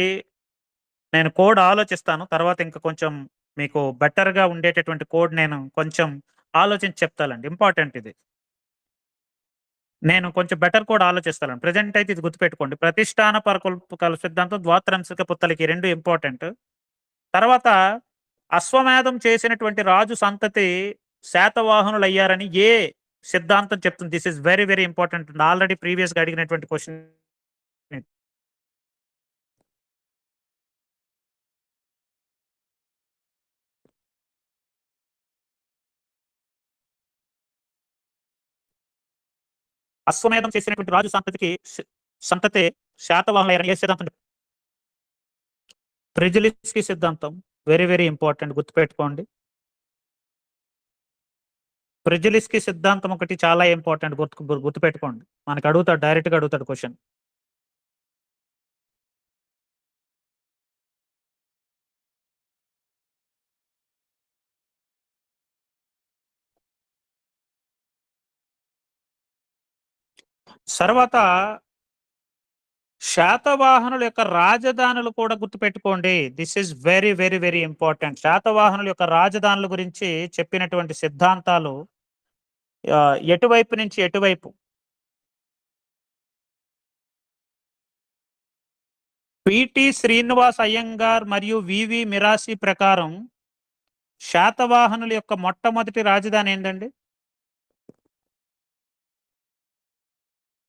నేను కోడ్ ఆలోచిస్తాను. తర్వాత ఇంకా కొంచెం మీకు బెటర్‌గా ఉండేటటువంటి కోడ్ నేను కొంచెం ఆలోచించి చెప్తానండి. ఇంపార్టెంట్ ఇది. నేను కొంచెం బెటర్ కోడ్ ఆలోచిస్తానండి. ప్రెజెంట్ అయితే ఇది గుర్తుపెట్టుకోండి. ప్రతిష్టాన పరకల్ప సిద్ధాంతం, ద్వాత్రంశిక పుత్తలిక ఈ 2 ఇంపార్టెంట్. తర్వాత అశ్వమేధం చేసినటువంటి రాజు సంతతి శాతవాహనులయ్యారని ఏ సిద్ధాంతం చెప్తుంది? This is very very important. Already ప్రీవియస్‌గా అడిగినటువంటి క్వెషన్. అశ్వమేధం చేసినటువంటి రాజు సంతతే శాతవాహనులయ్యారని ఏ సిద్ధాంతం? ప్రెజులిస్కి సిద్ధాంతం. Very very important. గుర్తుపెట్టుకోండి. ప్రెజులిస్కి సిద్ధాంతం ఒకటి చాలా ఇంపార్టెంట్. గుర్తుపెట్టుకోండి. మనకు అడుగుతాడు, డైరెక్ట్‌గా అడుగుతాడు క్వెషన్. తర్వాత శాతవాహనుల యొక్క రాజధానులు కూడా గుర్తుపెట్టుకోండి. This is very very very important. శాతవాహనుల యొక్క రాజధానుల గురించి చెప్పినటువంటి సిద్ధాంతాలు ఎటువైపు నుంచి ఎటువైపు? పిటి శ్రీనివాస్ అయ్యంగార్ మరియు వివి మిరాసి ప్రకారం శాతవాహనుల యొక్క మొట్టమొదటి రాజధాని ఏంటండి?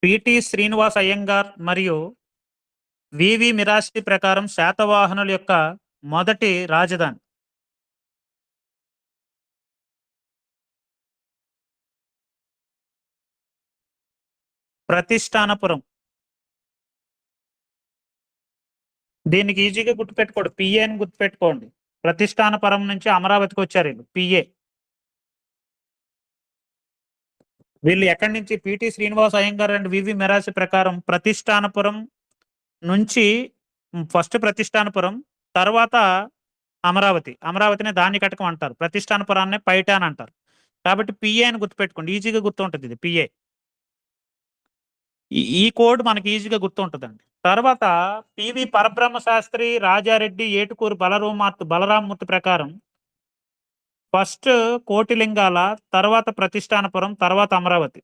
పిటి శ్రీనివాస్ అయ్యంగార్ మరియు వివి మిరాసి ప్రకారం శాతవాహనుల యొక్క మొదటి రాజధాని ప్రతిష్టానపురం. దీనికి ఈజీగా గుర్తుపెట్టుకోండి. పిఏ అని గుర్తుపెట్టుకోండి. ప్రతిష్టానపురం నుంచి అమరావతికి వచ్చారు వీళ్ళు. పిఏ. వీళ్ళు ఎక్కడి నుంచి పిటి శ్రీనివాస్ అయ్యంగార్ అండ్ వివి మెరాసి ప్రకారం ప్రతిష్టానపురం నుంచి ఫస్ట్ ప్రతిష్టానపురం, తర్వాత అమరావతి. అమరావతిని ధాన్యకటకం అంటారు. ప్రతిష్టానపురాన్ని పైట అని అంటారు. కాబట్టి పిఏ అని గుర్తుపెట్టుకోండి. ఈజీగా గుర్తుంటుంది ఇది పిఏ. ఈ కోడ్ మనకి ఈజీగా గుర్తుంటుందండి. తర్వాత పివి పరబ్రహ్మ శాస్త్రి, రాజారెడ్డి, ఏటుకూరు బలరామమూర్తి ప్రకారం ఫస్ట్ కోటిలింగాల, తర్వాత ప్రతిష్టానపురం, తర్వాత అమరావతి.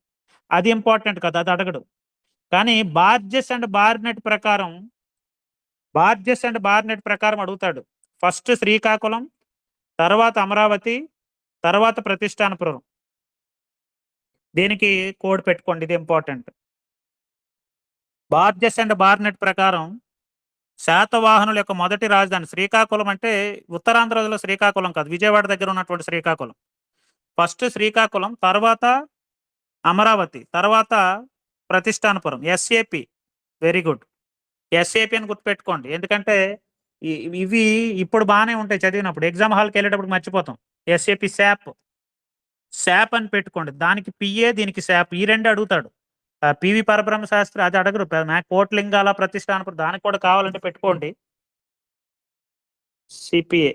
అది ఇంపార్టెంట్ కదా, అది అడగడు. కానీ బార్జెస్ అండ్ బార్నెట్ ప్రకారం అడుగుతాడు. ఫస్ట్ శ్రీకాకుళం, తర్వాత అమరావతి, తర్వాత ప్రతిష్టానపురం. దీనికి కోడ్ పెట్టుకోండి, ఇది ఇంపార్టెంట్. బార్జెస్ అండ్ బార్నెట్ ప్రకారం శాతవాహనుల యొక్క మొదటి రాజధాని శ్రీకాకుళం. అంటే ఉత్తరాంధ్రలో శ్రీకాకుళం కాదు, విజయవాడ దగ్గర ఉన్నటువంటి శ్రీకాకుళం. ఫస్ట్ శ్రీకాకుళం, తర్వాత అమరావతి, తర్వాత Pratishthanapuram. SAP, very good. SAP అని గుర్తుపెట్టుకోండి. ఎందుకంటే ఇవి ఇప్పుడు బాగానే ఉంటాయి చదివినప్పుడు, ఎగ్జామ్ హాల్కి వెళ్ళేటప్పుడు మర్చిపోతాం. ఎస్ఏపి శాప్ అని పెట్టుకోండి. దానికి పిఏ, దీనికి శాప్, ఈ రెండు అడుగుతాడు. పివి పరబ్రహ్మ శాస్త్రి అది అడగరు. కోట్లింగాల, ప్రతిష్టానపురం దానికి కూడా కావాలంటే పెట్టుకోండి సిపిఏ.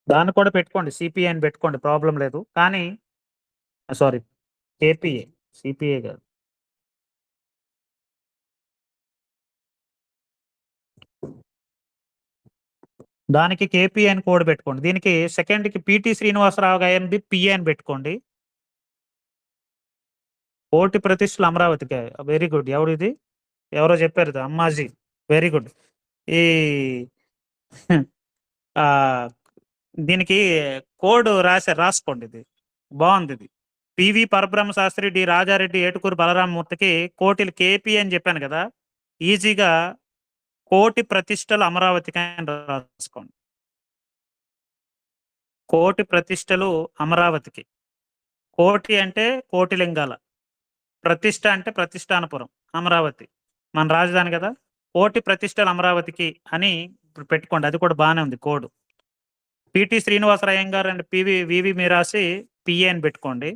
దాన్ని కూడా పెట్టుకోండి, సిపిఏ అని పెట్టుకోండి, ప్రాబ్లం లేదు. కానీ సారీ, కేపిఏ, సిపిఏ కాదు. దానికి కేపీఏ అని కోడ్ పెట్టుకోండి. దీనికి సెకండ్కి పిటి శ్రీనివాసరావు గారి పిఏ అని పెట్టుకోండి. కోటి ప్రతిష్టలు అమరావతికి. Very good. ఎవరు ఇది? ఎవరో చెప్పారు, ఇది అమ్మాజీ. Very good. ఈ దీనికి కోడ్ రాసుకోండి, ఇది బాగుంది. ఇది పివి పరబ్రహ్మ శాస్త్రి, డి రాజారెడ్డి, ఏటుకూరు బలరామమూర్తికి కోటిలు కేపీ అని చెప్పాను కదా, ఈజీగా కోటి ప్రతిష్టలు అమరావతికి అని రాసుకోండి. కోటి ప్రతిష్టలు అమరావతికి. కోటి అంటే కోటిలింగాల, ప్రతిష్ట అంటే ప్రతిష్టానపురం, అమరావతి మన రాజధాని కదా. కోటి ప్రతిష్టలు అమరావతికి అని పెట్టుకోండి, అది కూడా బాగానే ఉంది code. PT Srinivasarao and VV Mirashi PA అని పెట్టుకోండి.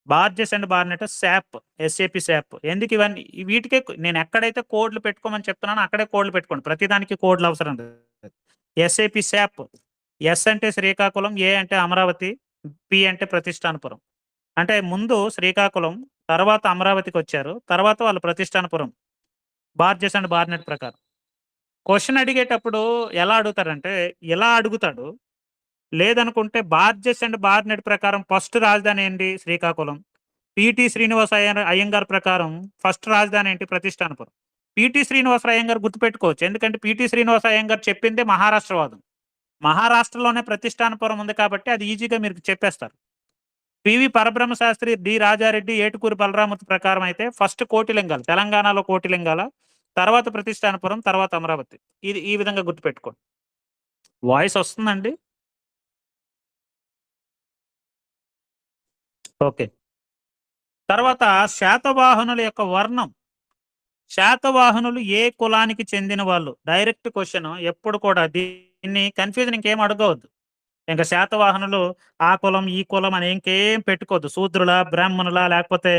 బార్జెస్ అండ్ బార్నెట్ శాప్, ఎస్ఏపి శాప్. ఎందుకు ఇవన్నీ? వీటికే నేను ఎక్కడైతే కోడ్లు పెట్టుకోమని చెప్తున్నానో అక్కడే కోడ్లు పెట్టుకోండి, ప్రతిదానికి కోడ్లు అవసరం లేదు. ఎస్ఏపి శాప్, ఎస్ అంటే శ్రీకాకుళం, ఏ అంటే అమరావతి, పి అంటే ప్రతిష్టానపురం. అంటే ముందు శ్రీకాకుళం, తర్వాత అమరావతికి వచ్చారు, తర్వాత వాళ్ళు ప్రతిష్టానపురం. బార్జెస్ అండ్ బార్నెట్ ప్రకారం క్వశ్చన్ అడిగేటప్పుడు ఎలా అడుగుతారంటే ఇలా అడుగుతాడు. లేదనుకుంటే బార్జెస్ అండ్ బార్నెట్ ప్రకారం ఫస్ట్ రాజధాని ఏంటి? శ్రీకాకుళం. పిటి శ్రీనివాస అయ్యంగార్ ప్రకారం ఫస్ట్ రాజధాని ఏంటి? ప్రతిష్టానపురం. పిటి శ్రీనివాస అయ్యంగార్ గుర్తుపెట్టుకోవచ్చు, ఎందుకంటే పిటి శ్రీనివాస అయ్యంగార్ చెప్పిందే మహారాష్ట్రవాదం. మహారాష్ట్రలోనే ప్రతిష్టానపురం ఉంది కాబట్టి అది ఈజీగా మీరు చెప్పేస్తారు. పివి పరబ్రహ్మ శాస్త్రి, డి రాజారెడ్డి, ఏటుకూరి బలరామూర్తి ప్రకారం అయితే ఫస్ట్ కోటిలింగాలు, తెలంగాణలో కోటిలింగాల, తర్వాత ప్రతిష్టానపురం, తర్వాత అమరావతి. ఇది ఈ విధంగా గుర్తుపెట్టుకోండి. వాయిస్ వస్తుందండి? ఓకే. తర్వాత శాతవాహనుల యొక్క వర్ణం. శాతవాహనులు ఏ కులానికి చెందిన వాళ్ళు? Direct question. ఎప్పుడు కూడా దీన్ని కన్ఫ్యూజన్ ఇంకేం అడగవద్దు. ఇంకా శాతవాహనులు ఆ కులం, ఈ కులం అని ఇంకేం పెట్టుకోవద్దు. శూద్రుల, బ్రాహ్మణుల, లేకపోతే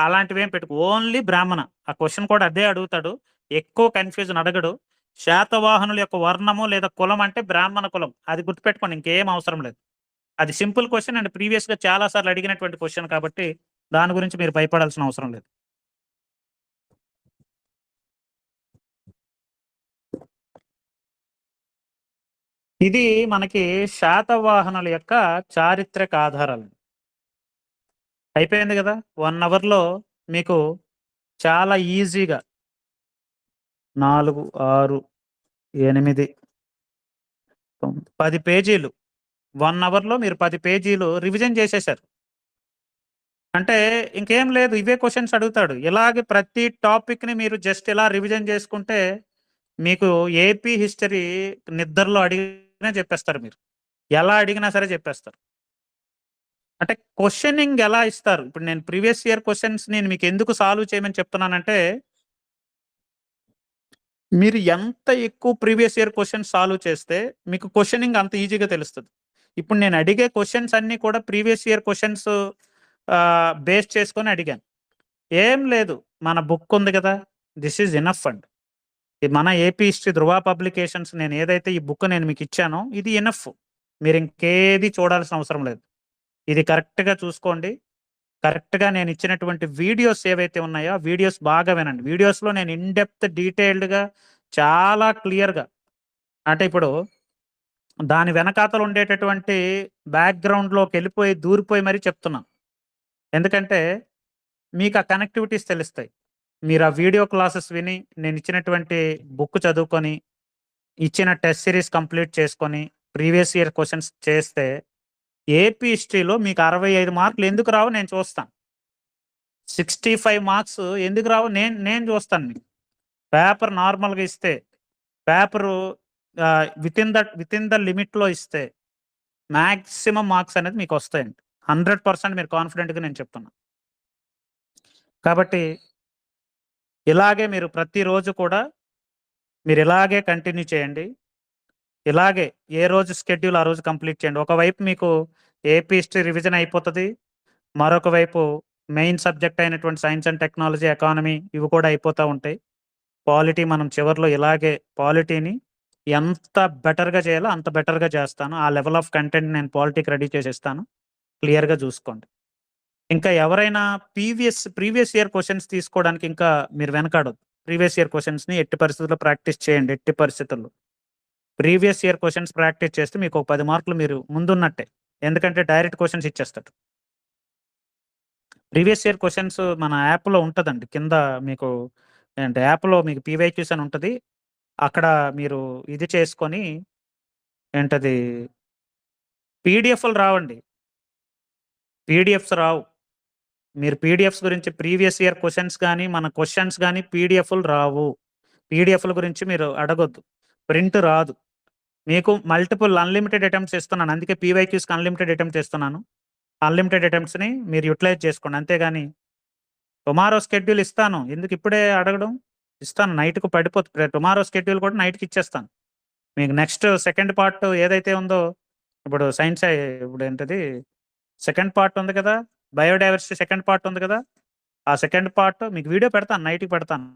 అలాంటివి ఏం పెట్టుకో, ఓన్లీ బ్రాహ్మణ. ఆ క్వశ్చన్ కూడా అదే అడుగుతాడు, ఎక్కువ కన్ఫ్యూజన్ అడగడు. శాతవాహనుల యొక్క వర్ణము లేదా కులం అంటే బ్రాహ్మణ కులం, అది గుర్తుపెట్టుకోండి, ఇంకేం అవసరం లేదు. అది సింపుల్ క్వశ్చన్ అండ్ ప్రీవియస్ గా చాలా సార్లు అడిగినటువంటి క్వశ్చన్ కాబట్టి దాని గురించి మీరు భయపడాల్సిన అవసరం లేదు. ఇది మనకి శాతవాహనుల యొక్క చారిత్రక ఆధారాలు. అయిపోయింది కదా. 1 అవర్లో మీకు చాలా ఈజీగా 4, 6, 8, 10 పేజీలు 1 అవర్లో మీరు 10 పేజీలు రివిజన్ చేసేశారు. అంటే ఇంకేం లేదు, ఇవే క్వశ్చన్స్ అడుగుతాడు. ఇలాగే ప్రతి టాపిక్ ని మీరు జస్ట్ ఇలా రివిజన్ చేసుకుంటే మీకు ఏపీ హిస్టరీ నిద్రలో అడిగినా చెప్పేస్తారు, మీరు ఎలా అడిగినా సరే చెప్పేస్తారు. అంటే క్వశ్చనింగ్ ఎలా ఇస్తారు? ఇప్పుడు నేను ప్రీవియస్ ఇయర్ క్వశ్చన్స్ నేను మీకు ఎందుకు సాల్వ్ చేయమని చెప్తున్నానంటే, మీరు ఎంత ఎక్కువ ప్రీవియస్ ఇయర్ క్వశ్చన్స్ సాల్వ్ చేస్తే మీకు క్వశ్చనింగ్ అంత ఈజీగా తెలుస్తుంది. ఇప్పుడు నేను అడిగే క్వెషన్స్ అన్నీ కూడా ప్రీవియస్ ఇయర్ క్వెషన్స్ బేస్ చేసుకొని అడిగాను. ఏం లేదు, మన బుక్ ఉంది కదా! దిస్ ఈజ్ ఎనఫ్ అండి. మన ఏపీ హిస్టరీ ధృవ పబ్లికేషన్స్ నేను ఏదైతే ఈ బుక్ నేను మీకు ఇచ్చానో ఇది ఎనఫ్. మీరు ఇంకేది చూడాల్సిన అవసరం లేదు. ఇది కరెక్ట్‌గా చూసుకోండి. కరెక్ట్‌గా నేను ఇచ్చినటువంటి వీడియోస్ ఏవైతే ఉన్నాయో, ఆ వీడియోస్ బాగా వినండి. వీడియోస్‌లో నేను ఇన్ డెప్త్ డీటెయిల్డ్‌గా చాలా క్లియర్‌గా, అంటే ఇప్పుడు దాని వెనకాతల ఉండేటటువంటి బ్యాక్‌గ్రౌండ్‌లోకెళ్ళిపోయి దూరిపోయి మరీ చెప్తున్నాను. ఎందుకంటే మీకు ఆ కనెక్టివిటీస్ తెలుస్తాయి. మీరు ఆ వీడియో క్లాసెస్ విని, నేను ఇచ్చినటువంటి బుక్ చదువుకొని, ఇచ్చిన టెస్ట్ సిరీస్ కంప్లీట్ చేసుకొని, ప్రీవియస్ ఇయర్ క్వెషన్స్ చేస్తే ఏపీ హిస్టరీలో మీకు 65 మార్కులు ఎందుకు రావో నేను చూస్తాను. 65 మార్క్స్ ఎందుకు రావో నేను నేను చూస్తాను మీకు. పేపర్ నార్మల్‌గా ఇస్తే, పేపరు వితిన్ ద లిమిట్‌లో ఇస్తే మాక్సిమం మార్క్స్ అనేది మీకొస్తాయండి. 100% మీరు కాన్ఫిడెంట్‌గా నేను చెప్తున్నా. కాబట్టి ఇలాగే మీరు ప్రతిరోజు కూడా మీరు ఇలాగే కంటిన్యూ చేయండి. ఇలాగే ఏ రోజు షెడ్యూల్ ఆ రోజు కంప్లీట్ చేయండి. ఒకవైపు మీకు ఏపీ హిస్టరీ రివిజన్ అయిపోతది. మరొక వైపు మెయిన్ సబ్జెక్ట్ అయినటువంటి సైన్స్ అండ్ టెక్నాలజీ, ఎకానమీ ఇవి కూడా అయిపోతా ఉంటాయి. పాలిటీ మనం చివర్లో ఇలాగే పాలిటీని ఎంత బెటర్‌గా చేయాలో అంత బెటర్‌గా చేస్తాను. ఆ లెవెల్ ఆఫ్ కంటెంట్ నేను పాలిటీకి రెడీ చేసిస్తాను. క్లియర్‌గా చూసుకోండి. ఇంకా ఎవరైనా ప్రీవియస్ ఇయర్ క్వెషన్స్ తీసుకోవడానికి ఇంకా మీరు వెనకాడొద్దు. ప్రీవియస్ ఇయర్ క్వెషన్స్‌ని ఎట్టి పరిస్థితుల్లో ప్రాక్టీస్ చేయండి. ఎట్టి పరిస్థితుల్లో. ప్రీవియస్ ఇయర్ క్వెషన్స్ ప్రాక్టీస్ చేస్తే మీకు ఒక 10 మార్కులు మీరు ముందున్నట్టే. ఎందుకంటే డైరెక్ట్ క్వెషన్స్ ఇచ్చేస్తాడు. ప్రీవియస్ ఇయర్ క్వెషన్స్ మన యాప్‌లో ఉంటదండి. కింద మీకు అంటే యాప్‌లో మీకు పీవైక్యూస్ అని ఉంటది. అక్కడ మీరు ఇది చేసుకొని ఏంటది పీడీఎఫ్‌లు రావండి. పీడీఎఫ్స్ రావు. మీరు పీడీఎఫ్స్ గురించి ప్రీవియస్ ఇయర్ క్వెషన్స్ గాని, మన క్వెషన్స్ గాని పీడీఎఫ్‌లు రావు. పీడీఎఫ్‌ల గురించి మీరు అడగొద్దు. ప్రింట్ రాదు. మీకు మల్టిపుల్ అన్‌లిమిటెడ్ అటెంప్ట్స్ ఇస్తున్నాను. అందుకే పీవైక్యూస్‌కి అన్‌లిమిటెడ్ అటెంప్ట్స్ ఇస్తున్నాను. అన్‌లిమిటెడ్ అటెంప్ట్స్‌ని మీరు యుటిలైజ్ చేసుకోండి. అంతేగాని టుమారో షెడ్యూల్ ఇస్తాను. ఎందుకు ఇప్పుడే అడగడం? ఇస్తాను. నైట్‌కి పడిపోతుంది. టుమారో షెడ్యూల్ కూడా నైట్‌కి ఇచ్చేస్తాను. మీకు నెక్స్ట్ సెకండ్ పార్ట్ ఏదైతే ఉందో, ఇప్పుడు ఇప్పుడు ఏంటది సెకండ్ పార్ట్ ఉంది కదా! బయోడైవర్సిటీ సెకండ్ పార్ట్ ఉంది కదా! ఆ సెకండ్ పార్ట్ మీకు వీడియో పెడతాను. నైట్‌కి పెడతాను.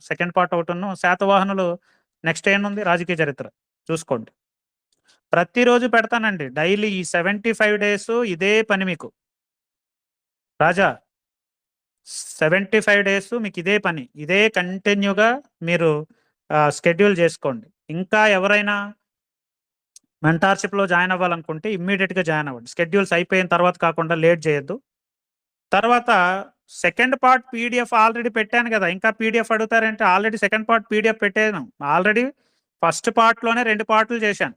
సెకండ్ పార్ట్ ఒకటును, శాతవాహనులు నెక్స్ట్ ఏముంది రాజకీయ చరిత్ర చూసుకోండి. ప్రతిరోజు పెడతానండి. డైలీ ఈ 75 డేస్ ఇదే పని మీకు. రాజా 75 డేస్ మీకు ఇదే పని. ఇదే కంటిన్యూగా మీరు షెడ్యూల్ చేసుకోండి. ఇంకా ఎవరైనా మెంటార్‌షిప్‌లో జాయిన్ అవ్వాలనుకుంటే ఇమ్మీడియేట్‌గా జాయిన్ అవ్వండి. షెడ్యూల్స్ అయిపోయిన తర్వాత కాకుండా లేట్ చేయొద్దు. తర్వాత సెకండ్ పార్ట్ పీడీఎఫ్ ఆల్రెడీ పెట్టాను గదా! ఇంకా పీడీఎఫ్ అడుగుతారేంటి? ఆల్రెడీ సెకండ్ పార్ట్ పీడీఎఫ్ పెట్టాను. ఆల్రెడీ ఫస్ట్ పార్ట్‌లోనే 2 పార్టులు చేశాను.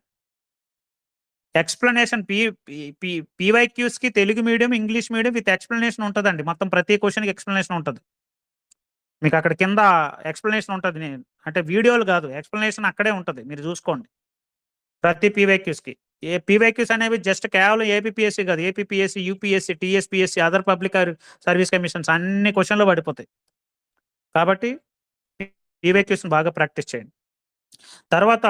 ఎక్స్‌ప్లనేషన్ పీ పీ పీ పీవైక్యూస్‌కి Telugu medium, English medium with explanation ఉంటదండి. మొత్తం ప్రతి క్వెషన్‌కి ఎక్స్‌ప్లనేషన్ ఉంటది. మీకక్కడ కింద ఎక్స్‌ప్లనేషన్ ఉంటది. అంటే వీడియోలు గాదు. ఎక్స్‌ప్లనేషన్ అక్కడే ఉంటది. మీరు జూసుకోండి. ప్రతి పీవైక్యూస్‌కి. పీవైక్యూస్ అనేవి జస్ట్ కేవలం ఏపీపీఎస్సీ గాదు. APPSC, UPSC, TSPSC, other public service commissions అన్ని క్వెషన్‌లో పడిపోతాయి. కాబట్టి పీవైక్యూస్‌ని బాగా ప్రాక్టీస్ చేయండి. తర్వాత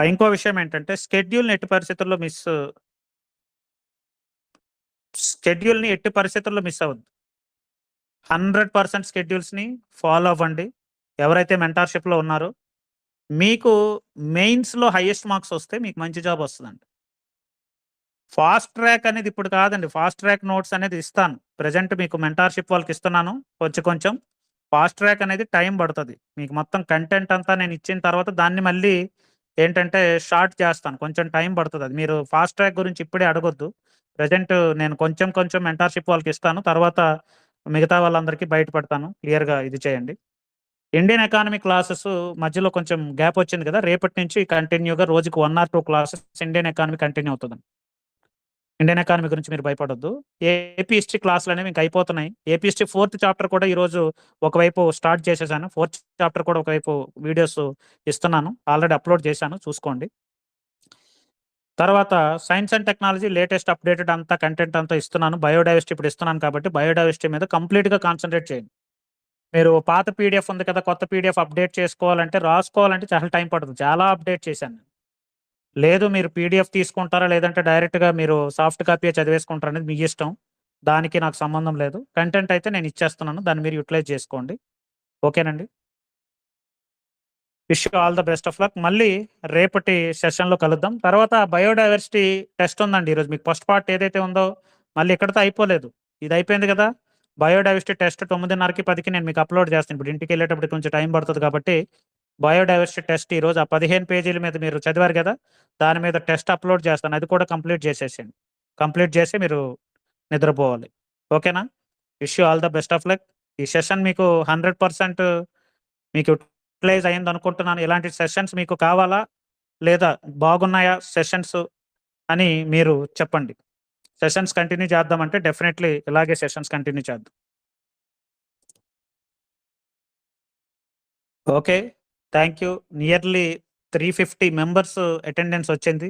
ఇంకో విషయం ఏంటంటే షెడ్యూల్‌ని ఎట్టి పరిస్థితుల్లో మిస్ అవ్వద్దు. 100% షెడ్యూల్స్‌ని ఫాలో అవ్వండి. ఎవరైతే మెంటార్‌షిప్‌లో ఉన్నారో మీకు మెయిన్స్‌లో హైయెస్ట్ మార్క్స్ వస్తే మీకు మంచి జాబ్ వస్తదండి. ఫాస్ట్ ట్రాక్ అనేది ఇప్పుడు కాదండి. ఫాస్ట్ ట్రాక్ నోట్స్ అనేది ఇస్తాను. ప్రెజెంట్ మీకు మెంటార్‌షిప్ వాళ్ళకి ఇస్తున్నాను కొంచెం కొంచెం. ఫాస్ట్ ట్రాక్ అనేది టైం పడతది. మీకు మొత్తం కంటెంట్ అంతా నేను ఇచ్చిన తర్వాత దాన్ని మళ్ళీ ఏంటంటే షార్ట్ చేస్తాను. కొంచెం టైం పడతది. అది మీరు ఫాస్ట్ ట్రాక్ గురించి ఇప్పుడే అడగొద్దు. ప్రెజెంట్ నేను కొంచెం కొంచెం మెంటార్‌షిప్ వాళ్ళకి ఇస్తాను. తర్వాత మిగతా వాళ్ళందరికీ బయట పెడతాను. క్లియర్‌గా ఇది చేయండి. ఇండియన్ ఎకానమీ క్లాసెస్ మధ్యలో కొంచెం గ్యాప్ వచ్చింది కదా! రేపటి నుంచి కంటిన్యూగా రోజుకి 1 or 2 classes Indian economy continue అవుతదండి. ఇండియన్ ఎకానమీ గురించి మీరు భయపడొద్దు. ఏపీ హిస్టరీ క్లాసులనేవి ఇంక అయిపోతున్నాయి. ఏపీ హిస్టరీ ఫోర్త్ చాప్టర్ కూడా ఈరోజు ఒకవైపు స్టార్ట్ చేసేసాను. ఫోర్త్ చాప్టర్ కూడా ఒకవైపు వీడియోస్ ఇస్తున్నాను. ఆల్రెడీ అప్‌లోడ్ చేశాను చూసుకోండి. తర్వాత science and technology latest updated అంతా కంటెంట్ అంతా ఇస్తున్నాను. బయోడైవర్సిటీ ఇప్పుడు ఇస్తున్నాను కాబట్టి బయోడైవర్సిటీ మీద కంప్లీట్‌గా కాన్సంట్రేట్ చేయండి. మీరు పాత పీడీఎఫ్ ఉంది కదా! కొత్త పీడీఎఫ్ అప్‌డేట్ చేసుకోవాలంటే, రాసుకోవాలంటే చాలా టైం పడతది. చాలా అప్‌డేట్ చేశాను. లేదు మీరు పీడిఎఫ్ తీసుకుంటారా? లేదంటే డైరెక్ట్‌గా మీరు సాఫ్ట్ కాపీయే చదివేసుకుంటారా అనేది మీ ఇష్టం. దానికి నాకు సంబంధం లేదు. కంటెంట్ అయితే నేను ఇచ్చేస్తున్నాను. దాన్ని మీరు యుటిలైజ్ చేసుకోండి. ఓకేనండి. Wish you all the best of luck. మళ్ళీ రేపటి సెషన్‌లో కలుద్దాం. తర్వాత బయోడైవర్సిటీ టెస్ట్ ఉందండి ఈరోజు. మీకు ఫస్ట్ పార్ట్ ఏదైతే ఉందో మళ్ళీ ఇక్కడితో అయిపోలేదు. ఇది అయిపోయింది గదా! బయోడైవర్సిటీ టెస్ట్ 9:30కి, 10కి నేను మీకు అప్‌లోడ్ చేస్తాను. ఇప్పుడు ఇంటికెళ్ళేటప్పటికి కొంచెం టైం పడతది కాబట్టి బయోడైవర్సిటీ టెస్ట్ ఈరోజు ఆ 15 పేజీల మీద మీరు చదివారు గదా! దాని మీద టెస్ట్ అప్‌లోడ్ చేస్తాను. అది కూడా కంప్లీట్ చేసేసేయండి. కంప్లీట్ చేసి మీరు నిద్రపోవాలి. ఓకేనా? Wish you all the best of luck. ఈ సెషన్ మీకు 100% మీకు యుటిలైజ్ అయిందనుకుంటున్నాను. ఇలాంటి సెషన్స్ మీకు కావాలా? లేదా బాగున్నాయా సెషన్స్ అని మీరు చెప్పండి. సెషన్స్ కంటిన్యూ చేద్దామంటే డెఫినైట్‌లీ ఇలాగే సెషన్స్ కంటిన్యూ చేద్దాం. Okay. Thank you. Nearly 350 members attendance వచ్చింది.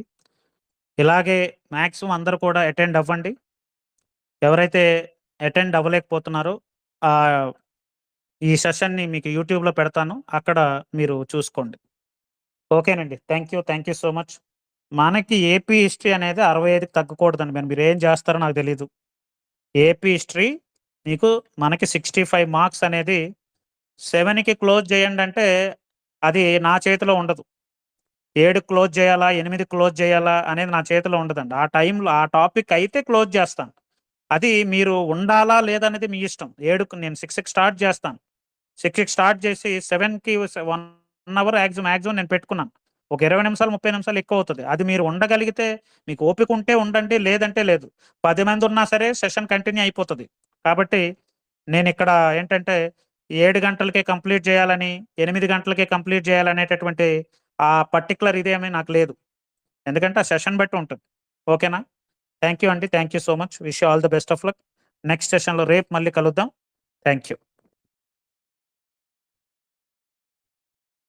ఇలాగే మాక్సిమం అందరూ కూడా అటెండ్ అవ్వండి. ఎవరైతే అటెండ్ అవ్వలేకపోతున్నారో ఆహ్, ఈ సెషన్‌ని మీకు యూట్యూబ్‌లో పెడతాను. అక్కడ మీరు చూసుకోండి. ఓకేనండి. Thank you so much. మనకి ఏపీ హిస్టరీ అనేది 65కి తగ్గకూడదండి. మరి మీరేం చేస్తారో నాకు తెలీదు. ఏపీ హిస్టరీ మీకు మనకి 65 మార్క్స్ అనేది 7కి క్లోజ్ చేయండంటే అది నా చేతిలో ఉండదు. 7కి క్లోజ్ చేయాలా? 8కి క్లోజ్ చేయాలా? అనేది నా చేతిలో ఉండదండి. ఆ టైంలో ఆ టాపిక్ అయితే క్లోజ్ చేస్తాను. అది మీరు ఉండాలా? లేదా? అనేది మీ ఇష్టం. 7కి నేను 6కి స్టార్ట్ చేస్తాను. 6కి స్టార్ట్ చేసి 7కి 1 అవర్ మాక్సిమం నేను పెట్టుకున్నాను. ఒక 20 నిమిషాలు, 30 నిమిషాలు ఎక్కువవుతది. అది మీరు ఉండగలిగితే మీకు ఓపిక ఉంటే ఉండండి. లేదంటే లేదు. 10 మంది ఉన్నా సరే సెషన్ కంటిన్యూ అయిపోతది. కాబట్టి నేనిక్కడ ఏంటంటే 7 గంటలకే కంప్లీట్ చేయాలని, 8 గంటలకే కంప్లీట్ చేయాలనేటటువంటి ఆ పర్టిక్యులర్ ఇదేమీ నాకు లేదు. ఎందుకంటే ఆ సెషన్ బట్టి ఉంటది. ఓకేనా? థాంక్ యూ అండి. Thank you so much. Wish you all the best of luck. Next సెషన్‌లో రేపు మళ్ళీ కలుద్దాం. Thank you.